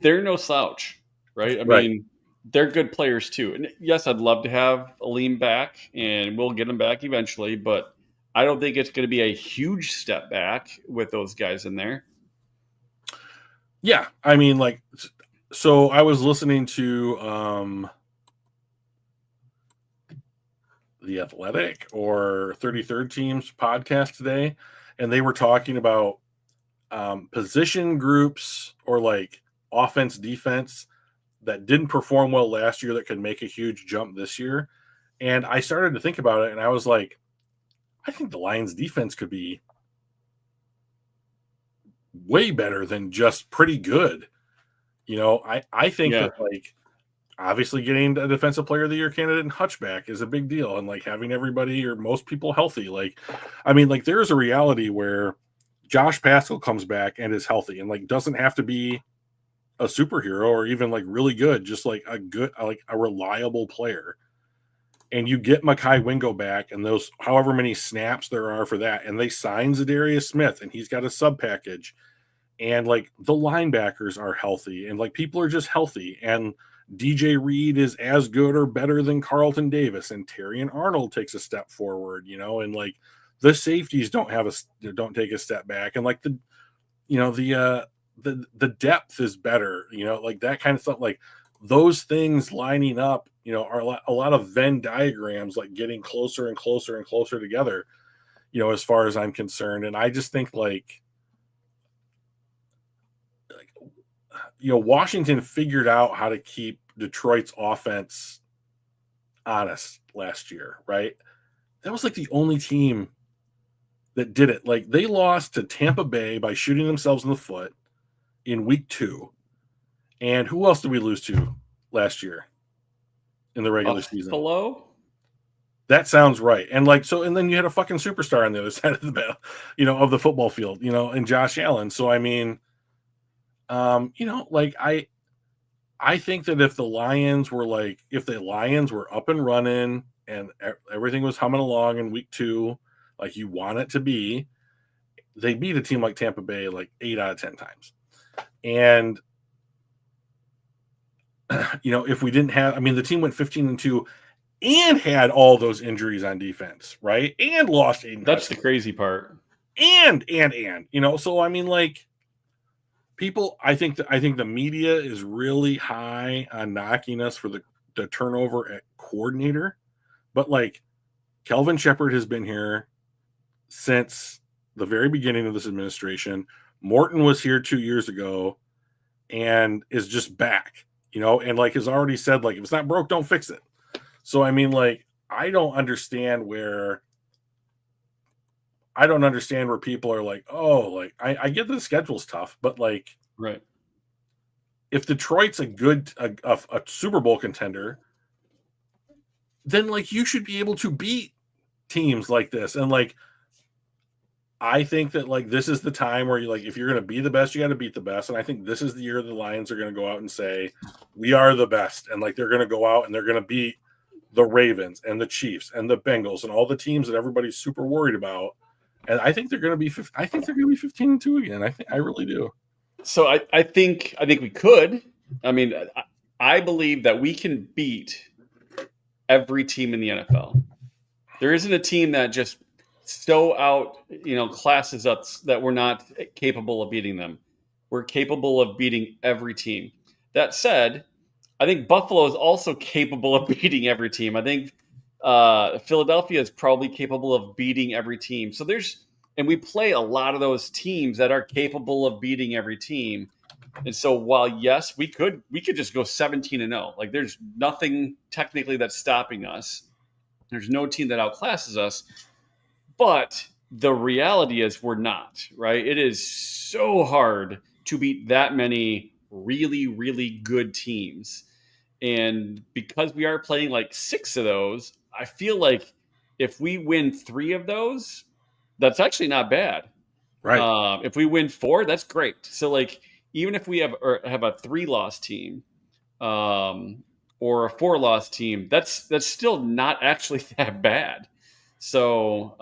They're no slouch. Right? I mean, they're good players too. And yes, I'd love to have Aleem back, and we'll get him back eventually, but I don't think it's going to be a huge step back with those guys in there.
Yeah. I mean, so I was listening to the Athletic or 33rd Team's podcast today, and they were talking about position groups or like offense, defense that didn't perform well last year that could make a huge jump this year. And I started to think about it, and I was like, I think the Lions defense could be way better than just pretty good. I think that like obviously getting a defensive player of the year candidate in Hutchback is a big deal. And like having everybody or most people healthy, there's a reality where Josh Paschal comes back and is healthy and like doesn't have to be a superhero or even like really good, just like a reliable player. And you get Mekhi Wingo back and those however many snaps there are for that, and they sign Zadarius Smith and he's got a sub package, and like the linebackers are healthy and like people are just healthy, and DJ Reed is as good or better than Carlton Davis, and Terrion Arnold takes a step forward, and like the safeties don't take a step back, and like the depth is better, like that kind of stuff, like those things lining up, are a lot of Venn diagrams, like getting closer and closer and closer together, as far as I'm concerned. And I just think Washington figured out how to keep Detroit's offense honest last year, right? That was like the only team that did it. Like they lost to Tampa Bay by shooting themselves in the foot in week 2. And who else did we lose to last year in the regular season?
Hello?
That sounds right. And and then you had a fucking superstar on the other side of the battle, of the football field, and Josh Allen. So, I mean, I think that if the Lions were up and running and everything was humming along in week 2, like you want it to be, they beat a team like Tampa Bay like 8 out of 10 times. And if we didn't have, I mean, the team went 15-2 and had all those injuries on defense, right? And lost Aiden
That's
Hutchinson.
the crazy part.
And so I mean, like, people, I think the media is really high on knocking us for the turnover at coordinator, but like Kelvin Shepard has been here since the very beginning of this administration. Morton was here 2 years ago and is just back, and like has already said, like, if it's not broke, don't fix it. So I mean, like, I don't understand where people are like, oh, like, I get the schedule's tough, but like,
right,
if Detroit's a Super Bowl contender, then like you should be able to beat teams like this. And like, I think that like this is the time where you, like, if you're going to be the best, you got to beat the best. And I think this is the year the Lions are going to go out and say, we are the best. And like, they're going to go out and they're going to beat the Ravens and the Chiefs and the Bengals and all the teams that everybody's super worried about. And I think they're going to be 15-2 again. I really do.
So I think we could. I mean, I believe that we can beat every team in the NFL. There isn't a team that just so classes us that we're not capable of beating them. We're capable of beating every team. That said, I think Buffalo is also capable of beating every team. I think Philadelphia is probably capable of beating every team. So and we play a lot of those teams that are capable of beating every team. And so while yes, we could just go 17-0. Like, there's nothing technically that's stopping us. There's no team that outclasses us. But the reality is we're not, right? It is so hard to beat that many really, really good teams. And because we are playing like 6 of those, I feel like if we win 3 of those, that's actually not bad.
Right.
If we win 4, that's great. So like, even if we have a 3-loss team, or a 4-loss team, that's still not actually that bad. So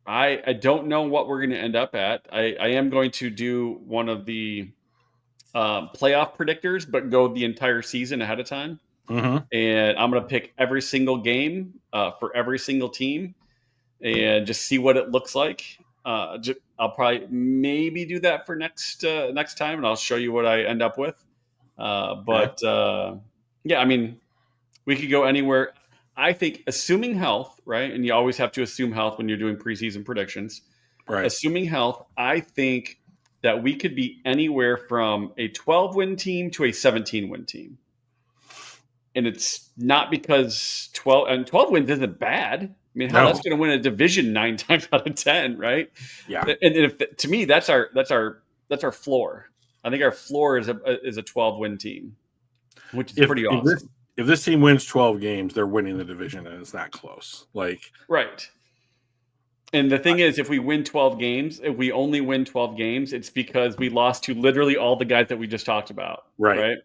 I don't know what we're going to end up at. I am going to do one of the playoff predictors, but go the entire season ahead of time.
Mm-hmm.
And I'm going to pick every single game for every single team and just see what it looks like. I'll probably maybe do that for next time, and I'll show you what I end up with. Yeah, I mean, we could go anywhere. I think, assuming health, right? And you always have to assume health when you're doing preseason predictions.
Right.
Assuming health, I think that we could be anywhere from a 12-win team to a 17-win team. And it's not because 12 wins isn't bad. I mean, that's going to win a division 9 times out of 10, right?
Yeah.
And to me, that's our floor. I think our floor is a 12-win team, which is pretty awesome.
If this team wins 12 games, they're winning the division, and it's not close. Like,
right. And the thing is, if we win 12 games, if we only win 12 games, it's because we lost to literally all the guys that we just talked about. Right?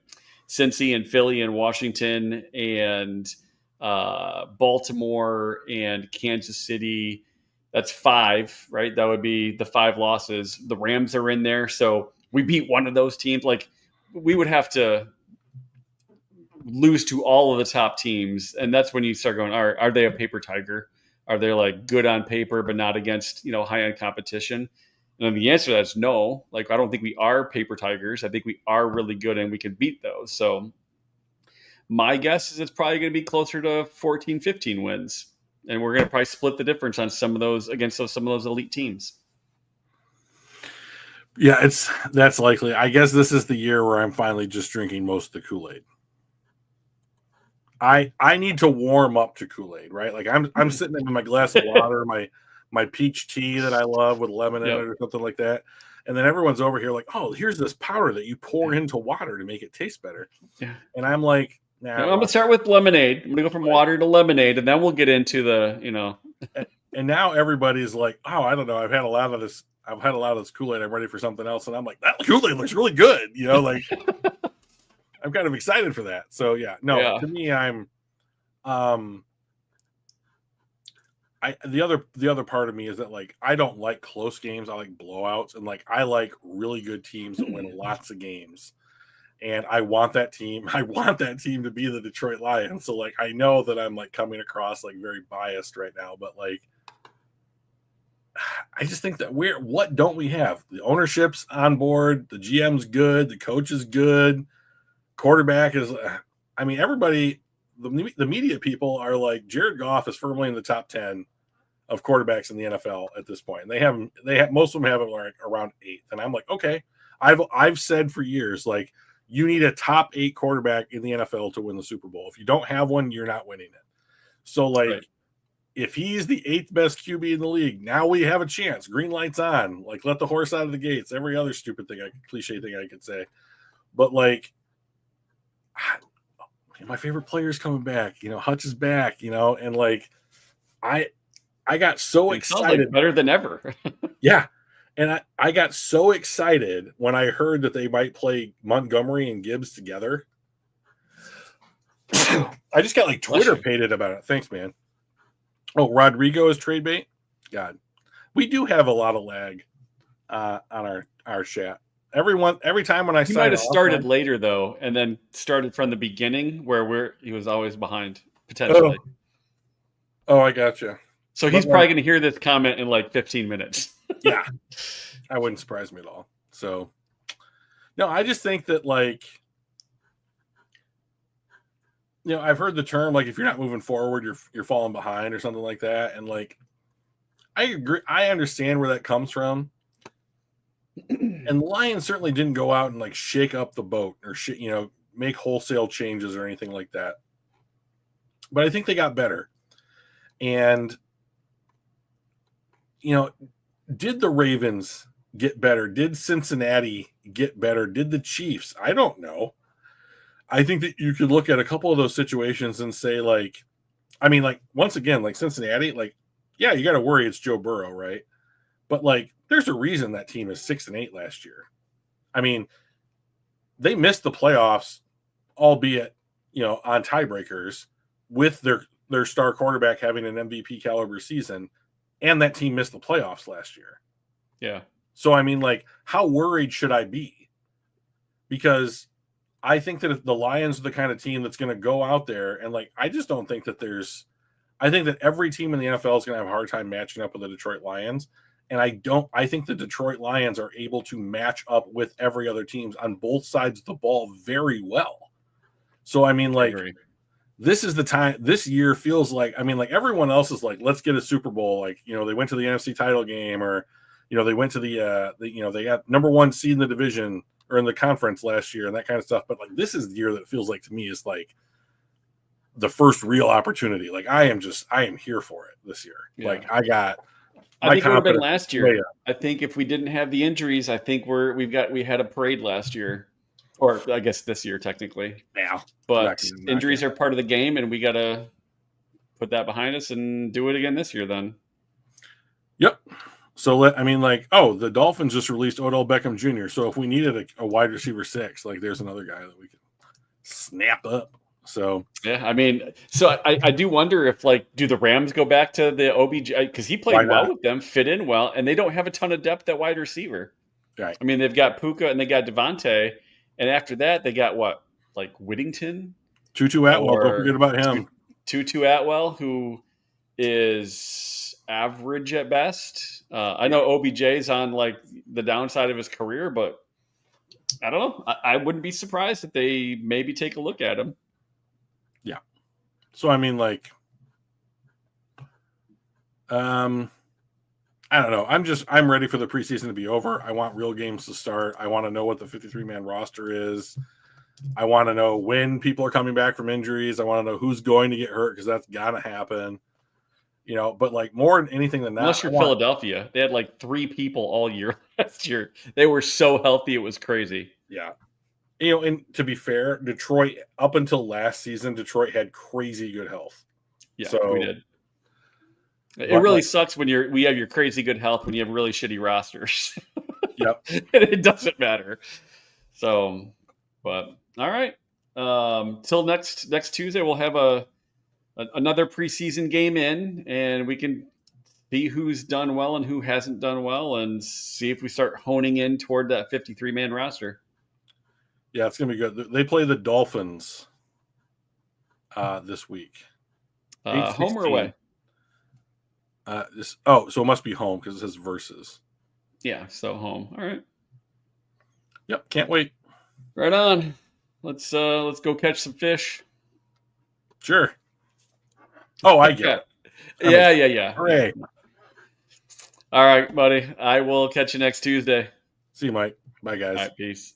Cincy and Philly and Washington and Baltimore and Kansas City. That's 5, right? That would be the 5 losses. The Rams are in there. So we beat one of those teams. Like, we would have to lose to all of the top teams. And that's when you start going, are they a paper tiger? Are they like good on paper, but not against, high-end competition? And the answer to that is no. Like, I don't think we are paper tigers. I think we are really good and we can beat those. So my guess is it's probably going to be closer to 14, 15 wins. And we're going to probably split the difference on some of those against some of those elite teams.
Yeah, that's likely. I guess this is the year where I'm finally just drinking most of the Kool-Aid. I need to warm up to Kool-Aid, right? Like, I'm sitting in my glass of water, my peach tea that I love with lemon in it or something like that. And then everyone's over here like, oh, here's this powder that you pour into water to make it taste better. Yeah. And I'm like, nah.
I'm going to start with lemonade. I'm going to go from water to lemonade, and then we'll get into the,
And now everybody's like, oh, I don't know. I've had a lot of this Kool-Aid. I'm ready for something else. And I'm like, that Kool-Aid looks really good. Like, I'm kind of excited for that. So yeah, no, to me, I'm, the other part of me is that, like, I don't like close games. I like blowouts, and like, I like really good teams that win lots of games. And I want that team. I want that team to be the Detroit Lions. So like, I know that I'm like coming across like very biased right now, but like, I just think that what don't we have? The ownership's on board. The GM's good. The coach is good. Quarterback is, I mean, everybody, the media people are like, Jared Goff is firmly in the top 10 of quarterbacks in the NFL at this point. They have most of them have it like around 8th. And I'm like, okay, I've said for years, like, you need a top 8 quarterback in the NFL to win the Super Bowl. If you don't have one, you're not winning it. So like, right. If he's the 8th best QB in the league, now we have a chance. Green lights on. Like, let the horse out of the gates. Every other stupid thing, cliche thing I could say. But like, my favorite player is coming back. Hutch is back. And like, I got so excited.
Like better than ever.
Yeah. And I got so excited when I heard that they might play Montgomery and Gibbs together. I just got like Twitter pated about it. Thanks, man. Oh, Rodrigo is trade bait? God. We do have a lot of lag on our chat. Every time when I
he might have started later though, and then started from the beginning where he was always behind potentially.
Oh, I gotcha.
So he's probably going to hear this comment in like 15 minutes.
Yeah, I wouldn't surprise me at all. So, no, I just think that like, I've heard the term like if you're not moving forward, you're falling behind or something like that, and like, I agree. I understand where that comes from. And the Lions certainly didn't go out and like shake up the boat or make wholesale changes or anything like that. But I think they got better. And did the Ravens get better? Did Cincinnati get better? Did the Chiefs? I don't know. I think that you could look at a couple of those situations and say like, I mean, like once again, like Cincinnati, like, yeah, you got to worry it's Joe Burrow, right? But like, there's a reason that team is 6-8 last year. I mean, they missed the playoffs, albeit, on tiebreakers with their star quarterback having an MVP caliber season, and that team missed the playoffs last year.
Yeah.
So, I mean, like, how worried should I be? Because I think that if the Lions are the kind of team that's going to go out there and like, I just don't think that I think that every team in the NFL is going to have a hard time matching up with the Detroit Lions. And I think the Detroit Lions are able to match up with every other teams on both sides of the ball very well. So, I mean, like, this is the time, this year feels like, I mean, like everyone else is like, let's get a Super Bowl. Like, they went to the NFC title game or, they went to they got number 1 seed in the division or in the conference last year and that kind of stuff. But like, this is the year that feels like to me is like the first real opportunity. Like I am here for it this year. Yeah. Like I think it would have been
last year. I think if we didn't have the injuries, I think we had a parade last year, or I guess this year technically.
Yeah,
but injuries are part of the game, and we got to put that behind us and do it again this year. Then.
Yep. So the Dolphins just released Odell Beckham Jr. So if we needed a wide receiver 6, like there's another guy that we could snap up. So
yeah, I mean, so I do wonder if like, do the Rams go back to the OBJ because he played well with them, fit in well, and they don't have a ton of depth at wide receiver.
Right.
I mean, they've got Puka and they got Devontae, and after that they got what, like Whittington,
Tutu Atwell. Don't forget about him.
Tutu Atwell, who is average at best. I know OBJ's on like the downside of his career, but I don't know. I wouldn't be surprised if they maybe take a look at him.
Yeah. So, I mean, like, I don't know. I'm ready for the preseason to be over. I want real games to start. I want to know what the 53-man roster is. I want to know when people are coming back from injuries. I want to know who's going to get hurt because that's got to happen. But like more than anything than that.
Unless you're Philadelphia. They had like 3 people all year last year. They were so healthy. It was crazy.
Yeah. And to be fair, Detroit, up until last season, Detroit had crazy good health.
Yeah, so, we did. It really sucks when we have your crazy good health when you have really shitty rosters.
Yep.
And it doesn't matter. So, but all right. Till next Tuesday, we'll have another preseason game in, and we can see who's done well and who hasn't done well, and see if we start honing in toward that 53-man roster.
Yeah, it's gonna be good. They play the Dolphins this week.
Home or away?
So it must be home because it says versus.
Yeah, so home. All right.
Yep, can't wait.
Right on. Let's go catch some fish.
Sure. Oh, I get it.
Yeah.
Hooray.
All right, buddy. I will catch you next Tuesday.
See you, Mike. Bye, guys.
All right, peace.